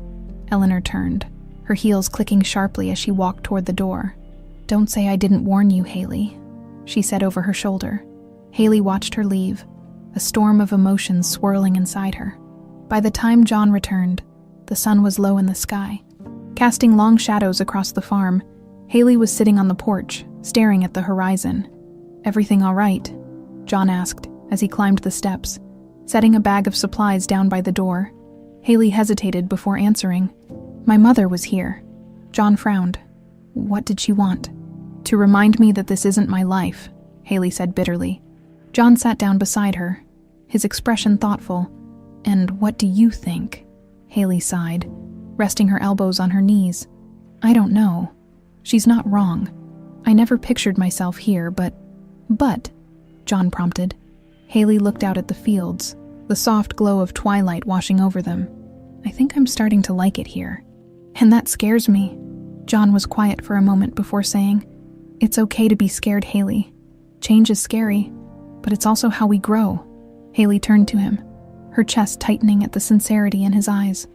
Eleanor turned, her heels clicking sharply as she walked toward the door. "Don't say I didn't warn you, Haley," she said over her shoulder. Haley watched her leave, a storm of emotions swirling inside her. By the time John returned, the sun was low in the sky. Casting long shadows across the farm, Haley was sitting on the porch, staring at the horizon. "Everything all right?" John asked as he climbed the steps, setting a bag of supplies down by the door. Haley hesitated before answering. "My mother was here." John frowned. "What did she want?" "To remind me that this isn't my life," Haley said bitterly. John sat down beside her, his expression thoughtful. "And what do you think?" Haley sighed, resting her elbows on her knees. "I don't know. She's not wrong. I never pictured myself here, but, John prompted. Haley looked out at the fields, the soft glow of twilight washing over them. "I think I'm starting to like it here. And that scares me." John was quiet for a moment before saying, "It's okay to be scared, Haley. Change is scary, but it's also how we grow." Haley turned to him, her chest tightening at the sincerity in his eyes.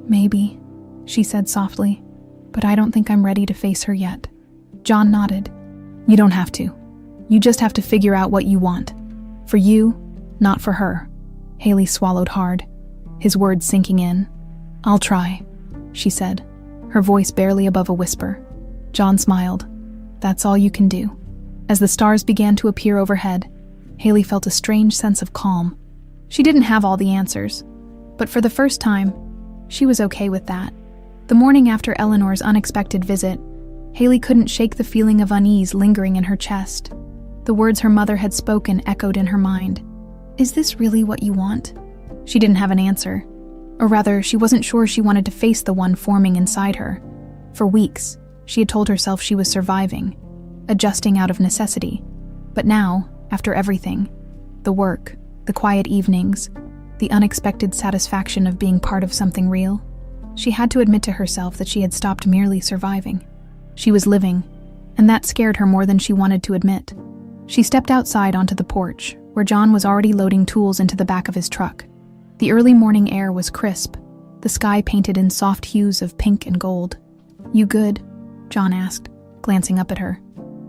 "Maybe," she said softly, "but I don't think I'm ready to face her yet." John nodded. "You don't have to. You just have to figure out what you want. For you, not for her." Haley swallowed hard, his words sinking in. "I'll try," she said, her voice barely above a whisper. John smiled. "That's all you can do." As the stars began to appear overhead, Haley felt a strange sense of calm. She didn't have all the answers, but for the first time, she was okay with that. The morning after Eleanor's unexpected visit, Haley couldn't shake the feeling of unease lingering in her chest. The words her mother had spoken echoed in her mind. "Is this really what you want?" She didn't have an answer. Or rather, she wasn't sure she wanted to face the one forming inside her. For weeks, she had told herself she was surviving, adjusting out of necessity. But now, after everything, the work, the quiet evenings, the unexpected satisfaction of being part of something real, she had to admit to herself that she had stopped merely surviving. She was living, and that scared her more than she wanted to admit. She stepped outside onto the porch, where John was already loading tools into the back of his truck. The early morning air was crisp, the sky painted in soft hues of pink and gold. "You good?" John asked, glancing up at her.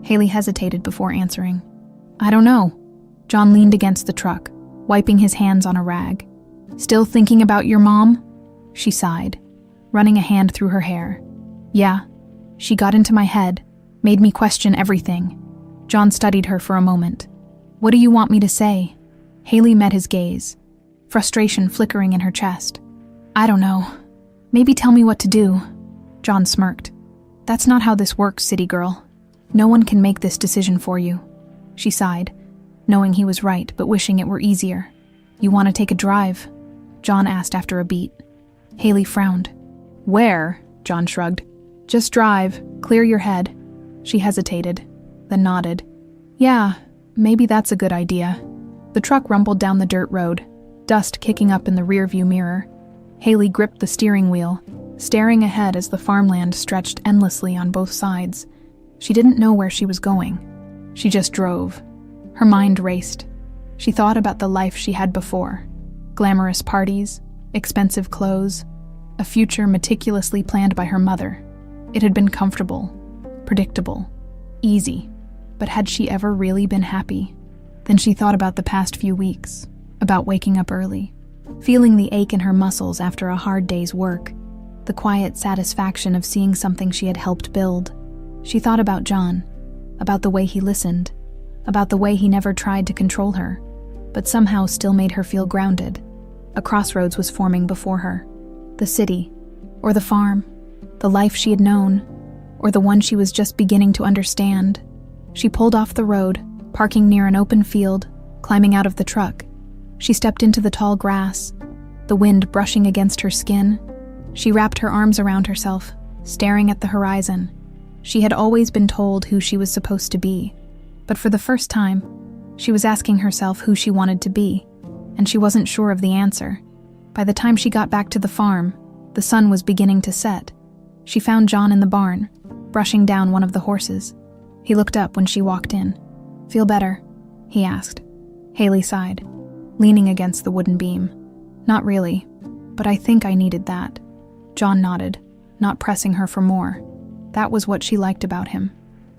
Haley hesitated before answering. "I don't know." John leaned against the truck, wiping his hands on a rag. "Still thinking about your mom?" She sighed, running a hand through her hair. "Yeah, she got into my head, Made me question everything. John studied her for a moment. What do you want me to say? Haley met his gaze, frustration flickering in her chest. I don't know. Maybe tell me what to do. John smirked. That's not how this works, city girl. No one can make this decision for you. She sighed, knowing he was right, but wishing it were easier. You want to take a drive? John asked after a beat. Haley frowned. Where? John shrugged. Just drive. Clear your head. She hesitated, then nodded. Yeah, maybe that's a good idea. The truck rumbled down the dirt road, dust kicking up in the rearview mirror. Haley gripped the steering wheel, staring ahead as the farmland stretched endlessly on both sides. She didn't know where she was going. She just drove. Her mind raced. She thought about the life she had before. Glamorous parties, expensive clothes, a future meticulously planned by her mother. It had been comfortable, predictable, easy. But had she ever really been happy? Then she thought about the past few weeks, about waking up early, feeling the ache in her muscles after a hard day's work, the quiet satisfaction of seeing something she had helped build. She thought about John, about the way he listened, about the way he never tried to control her, but somehow still made her feel grounded. A crossroads was forming before her. The city, or the farm, the life she had known, or the one she was just beginning to understand. She pulled off the road, parking near an open field, climbing out of the truck. She stepped into the tall grass, the wind brushing against her skin. She wrapped her arms around herself, staring at the horizon. She had always been told who she was supposed to be, but for the first time, she was asking herself who she wanted to be, and she wasn't sure of the answer. By the time she got back to the farm, the sun was beginning to set. She found John in the barn, brushing down one of the horses. He looked up when she walked in. Feel better? He asked. Haley sighed, leaning against the wooden beam. Not really, but I think I needed that. John nodded, not pressing her for more. That was what she liked about him.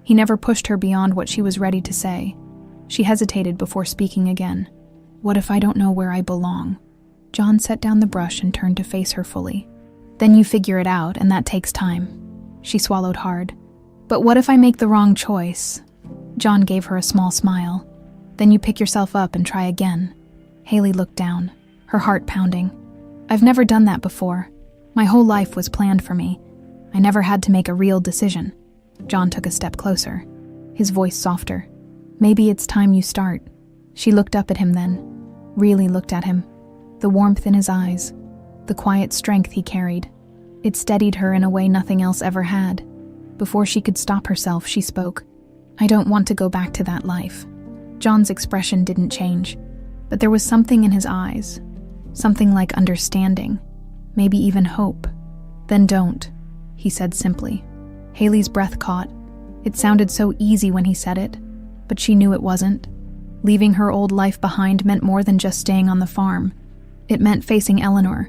He never pushed her beyond what she was ready to say. She hesitated before speaking again. What if I don't know where I belong? John set down the brush and turned to face her fully. Then you figure it out, and that takes time. She swallowed hard. But what if I make the wrong choice? John gave her a small smile. Then you pick yourself up and try again. Haley looked down, her heart pounding. I've never done that before. My whole life was planned for me. I never had to make a real decision. John took a step closer, his voice softer. Maybe it's time you start. She looked up at him then, really looked at him. The warmth in his eyes, the quiet strength he carried. It steadied her in a way nothing else ever had. Before she could stop herself, she spoke. I don't want to go back to that life. John's expression didn't change, but there was something in his eyes, something like understanding, maybe even hope. Then don't, he said simply. Haley's breath caught. It sounded so easy when he said it, but she knew it wasn't. Leaving her old life behind meant more than just staying on the farm. It meant facing Eleanor,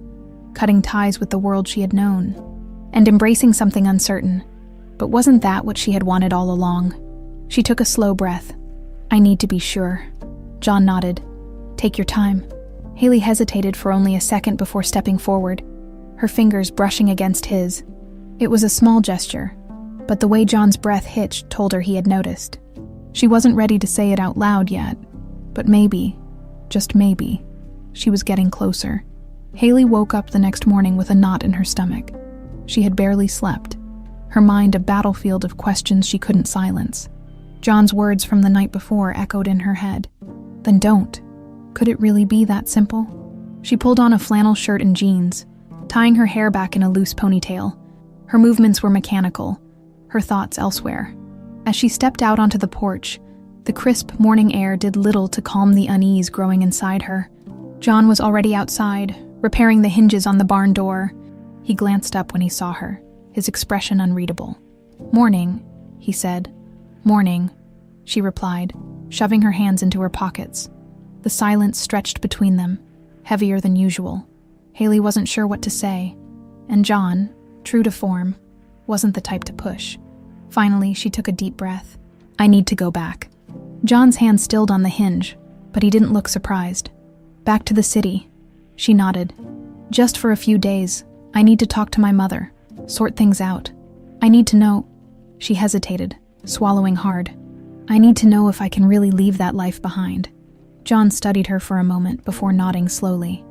cutting ties with the world she had known, and embracing something uncertain. But wasn't that what she had wanted all along? She took a slow breath. I need to be sure. John nodded. Take your time. Haley hesitated for only a second before stepping forward, her fingers brushing against his. It was a small gesture, but the way John's breath hitched told her he had noticed. She wasn't ready to say it out loud yet, but maybe, just maybe, she was getting closer. Haley woke up the next morning with a knot in her stomach. She had barely slept, her mind a battlefield of questions she couldn't silence. John's words from the night before echoed in her head. Then don't. Could it really be that simple? She pulled on a flannel shirt and jeans, tying her hair back in a loose ponytail. Her movements were mechanical, her thoughts elsewhere. As she stepped out onto the porch, the crisp morning air did little to calm the unease growing inside her. John was already outside, repairing the hinges on the barn door. He glanced up when he saw her, his expression unreadable. Morning, he said. Morning, she replied, shoving her hands into her pockets. The silence stretched between them, heavier than usual. Haley wasn't sure what to say, and John, true to form, wasn't the type to push. Finally, she took a deep breath. I need to go back. John's hand stilled on the hinge, but he didn't look surprised. Back to the city. She nodded. Just for a few days. I need to talk to my mother, sort things out. I need to know. She hesitated, swallowing hard. "I need to know if I can really leave that life behind." John studied her for a moment before nodding slowly.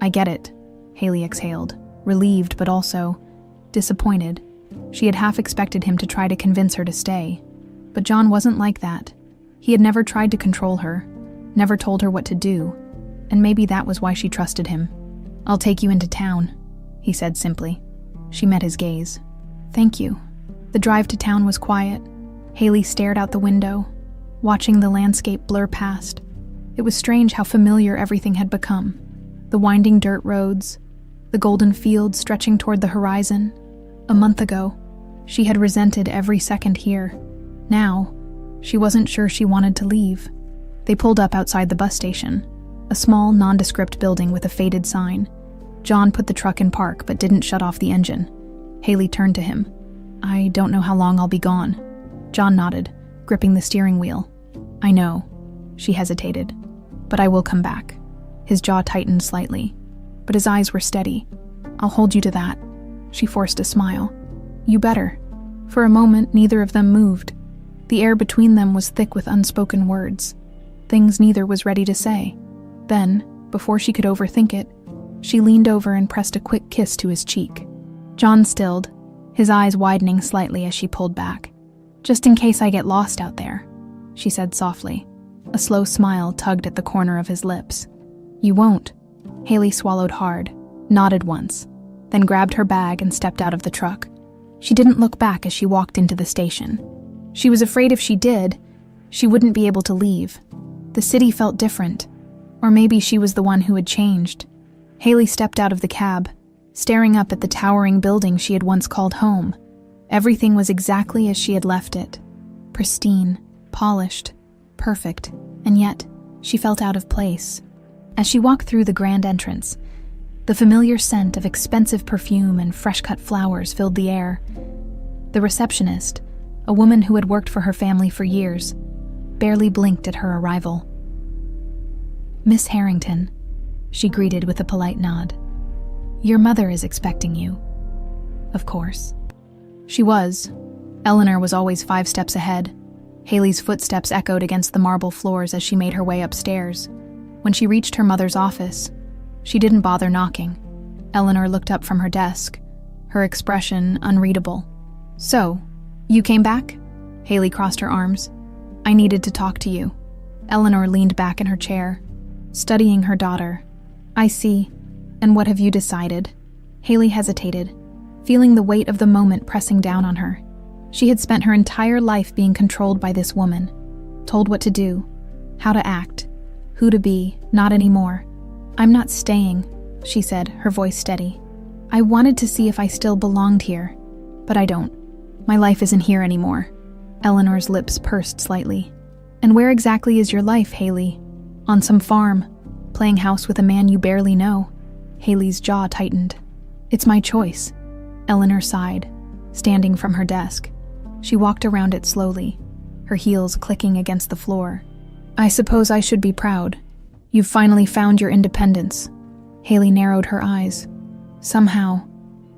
"I get it," Haley exhaled, relieved but also disappointed. She had half expected him to try to convince her to stay. But John wasn't like that. He had never tried to control her, never told her what to do, and maybe that was why she trusted him. "I'll take you into town," he said simply. She met his gaze. "Thank you." The drive to town was quiet. Haley stared out the window, watching the landscape blur past. It was strange how familiar everything had become. The winding dirt roads, the golden fields stretching toward the horizon. A month ago, she had resented every second here. Now, she wasn't sure she wanted to leave. They pulled up outside the bus station, a small, nondescript building with a faded sign. John put the truck in park but didn't shut off the engine. Haley turned to him. "I don't know how long I'll be gone." John nodded, gripping the steering wheel. "I know." She hesitated. "But I will come back." His jaw tightened slightly, but his eyes were steady. "I'll hold you to that." She forced a smile. "You better." For a moment, neither of them moved. The air between them was thick with unspoken words, things neither was ready to say. Then, before she could overthink it, she leaned over and pressed a quick kiss to his cheek. John stilled, his eyes widening slightly as she pulled back. "Just in case I get lost out there," she said softly. A slow smile tugged at the corner of his lips. "You won't." Haley swallowed hard, nodded once, then grabbed her bag and stepped out of the truck. She didn't look back as she walked into the station. She was afraid if she did, she wouldn't be able to leave. The city felt different, or maybe she was the one who had changed. Haley stepped out of the cab, staring up at the towering building she had once called home. Everything was exactly as she had left it. Pristine, polished, perfect, and yet she felt out of place. As she walked through the grand entrance, the familiar scent of expensive perfume and fresh-cut flowers filled the air. The receptionist, a woman who had worked for her family for years, barely blinked at her arrival. "Miss Harrington," she greeted with a polite nod. "Your mother is expecting you." Of course. She was. Eleanor was always 5 steps ahead. Haley's footsteps echoed against the marble floors as she made her way upstairs. When she reached her mother's office, she didn't bother knocking. Eleanor looked up from her desk, her expression unreadable. "So, you came back?" Haley crossed her arms. "I needed to talk to you." Eleanor leaned back in her chair, studying her daughter. "I see. And what have you decided?" Haley hesitated, feeling the weight of the moment pressing down on her. She had spent her entire life being controlled by this woman, told what to do, how to act, who to be. Not anymore. "I'm not staying," she said, her voice steady. "I wanted to see if I still belonged here, but I don't. My life isn't here anymore." Eleanor's lips pursed slightly. "And where exactly is your life, Haley? On some farm, playing house with a man you barely know?" Haley's jaw tightened. "It's my choice." Eleanor sighed, standing from her desk. She walked around it slowly, her heels clicking against the floor. "I suppose I should be proud. You've finally found your independence." Haley narrowed her eyes. "Somehow,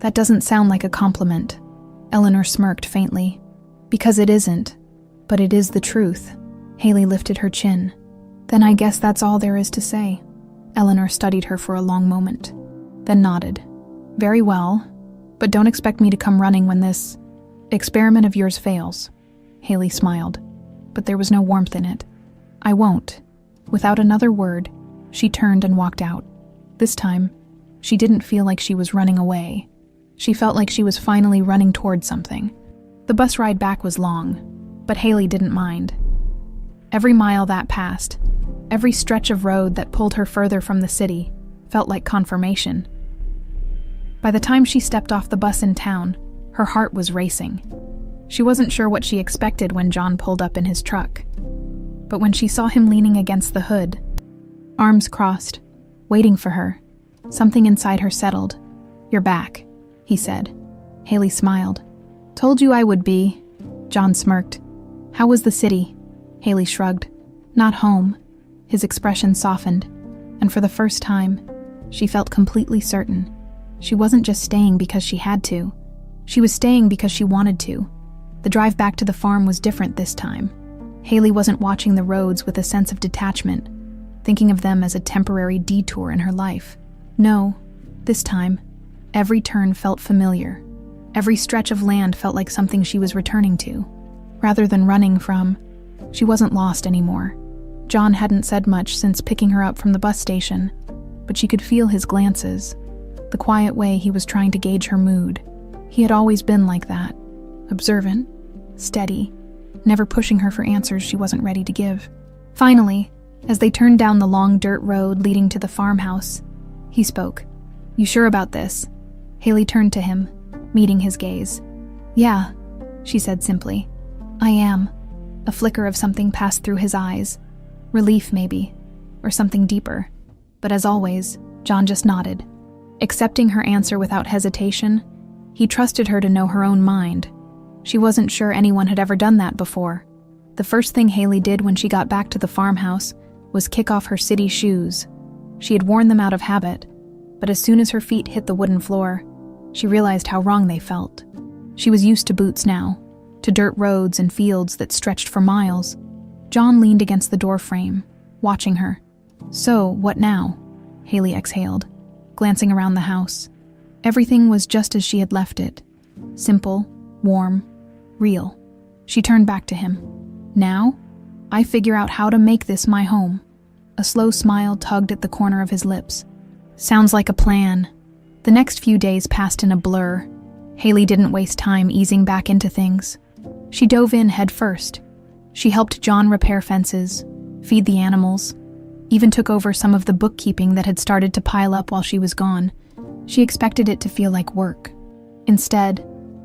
that doesn't sound like a compliment." Eleanor smirked faintly. "Because it isn't, but it is the truth." Haley lifted her chin. "Then I guess that's all there is to say." Eleanor studied her for a long moment, then nodded. "Very well, but don't expect me to come running when this experiment of yours fails." Haley smiled, but there was no warmth in it. "I won't." Without another word, she turned and walked out. This time, she didn't feel like she was running away. She felt like she was finally running toward something. The bus ride back was long, but Haley didn't mind. Every mile that passed, every stretch of road that pulled her further from the city, felt like confirmation. By the time she stepped off the bus in town, her heart was racing. She wasn't sure what she expected when John pulled up in his truck. But when she saw him leaning against the hood, arms crossed, waiting for her, something inside her settled. "You're back," he said. Haley smiled. "Told you I would be." John smirked. "How was the city?" Haley shrugged. "Not home." His expression softened, and for the first time, she felt completely certain. She wasn't just staying because she had to. She was staying because she wanted to. The The drive back to the farm was different this time. Haley wasn't watching the roads with a sense of detachment, thinking of them as a temporary detour in her life. No, this time, every turn felt familiar. Every stretch of land felt like something she was returning to. Rather than running from, she wasn't lost anymore. John hadn't said much since picking her up from the bus station, but she could feel his glances, the quiet way he was trying to gauge her mood. He had always been like that, observant, steady, never pushing her for answers she wasn't ready to give. Finally, as they turned down the long dirt road leading to the farmhouse, he spoke. "You sure about this?" Haley turned to him, meeting his gaze. "Yeah," she said simply. "I am." A flicker of something passed through his eyes. Relief, maybe, or something deeper. But as always, John just nodded. Accepting her answer without hesitation, he trusted her to know her own mind. She wasn't sure anyone had ever done that before. The first thing Haley did when she got back to the farmhouse was kick off her city shoes. She had worn them out of habit, but as soon as her feet hit the wooden floor, she realized how wrong they felt. She was used to boots now, to dirt roads and fields that stretched for miles. John leaned against the doorframe, watching her. "So, what now?" Haley exhaled, glancing around the house. Everything was just as she had left it. Simple, warm, real. She turned back to him. "Now, I figure out how to make this my home." A slow smile tugged at the corner of his lips. "Sounds like a plan." The next few days passed in a blur. Haley didn't waste time easing back into things. She dove in head first. She helped John repair fences, feed the animals, even took over some of the bookkeeping that had started to pile up while she was gone. She expected it to feel like work. Instead,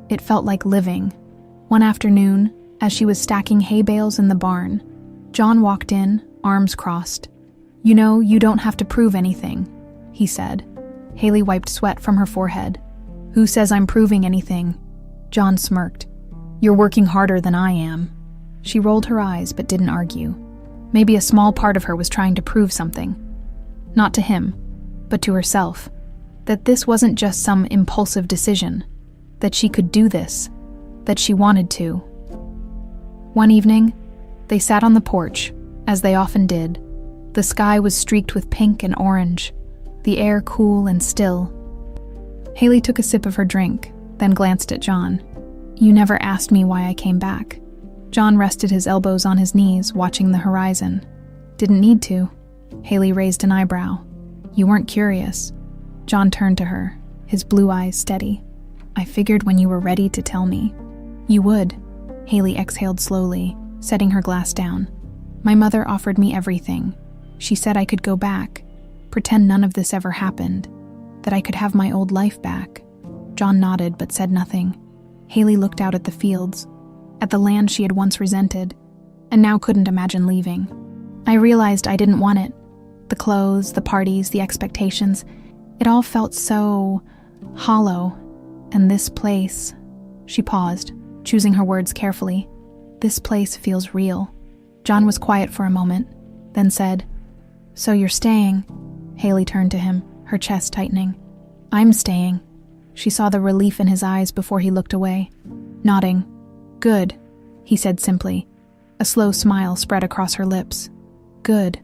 it felt like living. One afternoon, as she was stacking hay bales in the barn, John walked in, arms crossed. "You know, you don't have to prove anything," he said. Haley wiped sweat from her forehead. "Who says I'm proving anything?" John smirked. "You're working harder than I am." She rolled her eyes but didn't argue. Maybe a small part of her was trying to prove something. Not to him, but to herself. That this wasn't just some impulsive decision. That she could do this. That she wanted to. One evening, they sat on the porch, as they often did. The sky was streaked with pink and orange, the air cool and still. Haley took a sip of her drink, then glanced at John. "You never asked me why I came back." John rested his elbows on his knees, watching the horizon. "Didn't need to." Haley raised an eyebrow. "You weren't curious." John turned to her, his blue eyes steady. "I figured when you were ready to tell me." "You would." Haley exhaled slowly, setting her glass down. "My mother offered me everything. She said I could go back, pretend none of this ever happened, that I could have my old life back." John nodded but said nothing. Haley looked out at the fields, at the land she had once resented, and now couldn't imagine leaving. "I realized I didn't want it. The clothes, the parties, the expectations, it all felt so hollow. And this place," she paused, choosing her words carefully, "this place feels real." John was quiet for a moment, then said, "So you're staying?" Haley turned to him, her chest tightening. "I'm staying." She saw the relief in his eyes before he looked away. Nodding. "Good," he said simply. A slow smile spread across her lips. "Good."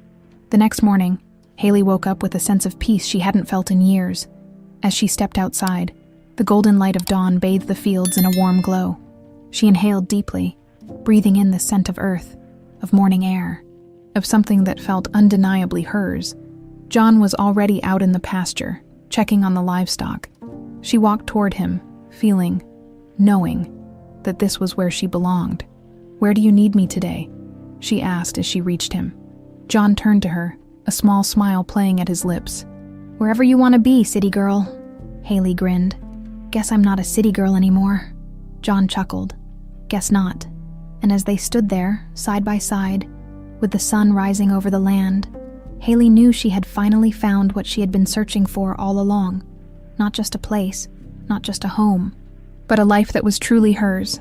The next morning, Haley woke up with a sense of peace she hadn't felt in years. As she stepped outside, the golden light of dawn bathed the fields in a warm glow. She inhaled deeply, breathing in the scent of earth, of morning air, of something that felt undeniably hers. John was already out in the pasture, checking on the livestock. She walked toward him, feeling, knowing, that this was where she belonged. "Where do you need me today?" she asked as she reached him. John turned to her, a small smile playing at his lips. "Wherever you want to be, city girl." Haley grinned. "Guess I'm not a city girl anymore." John chuckled. "Guess not." And as they stood there, side by side, with the sun rising over the land, Haley knew she had finally found what she had been searching for all along. Not just a place, not just a home, but a life that was truly hers,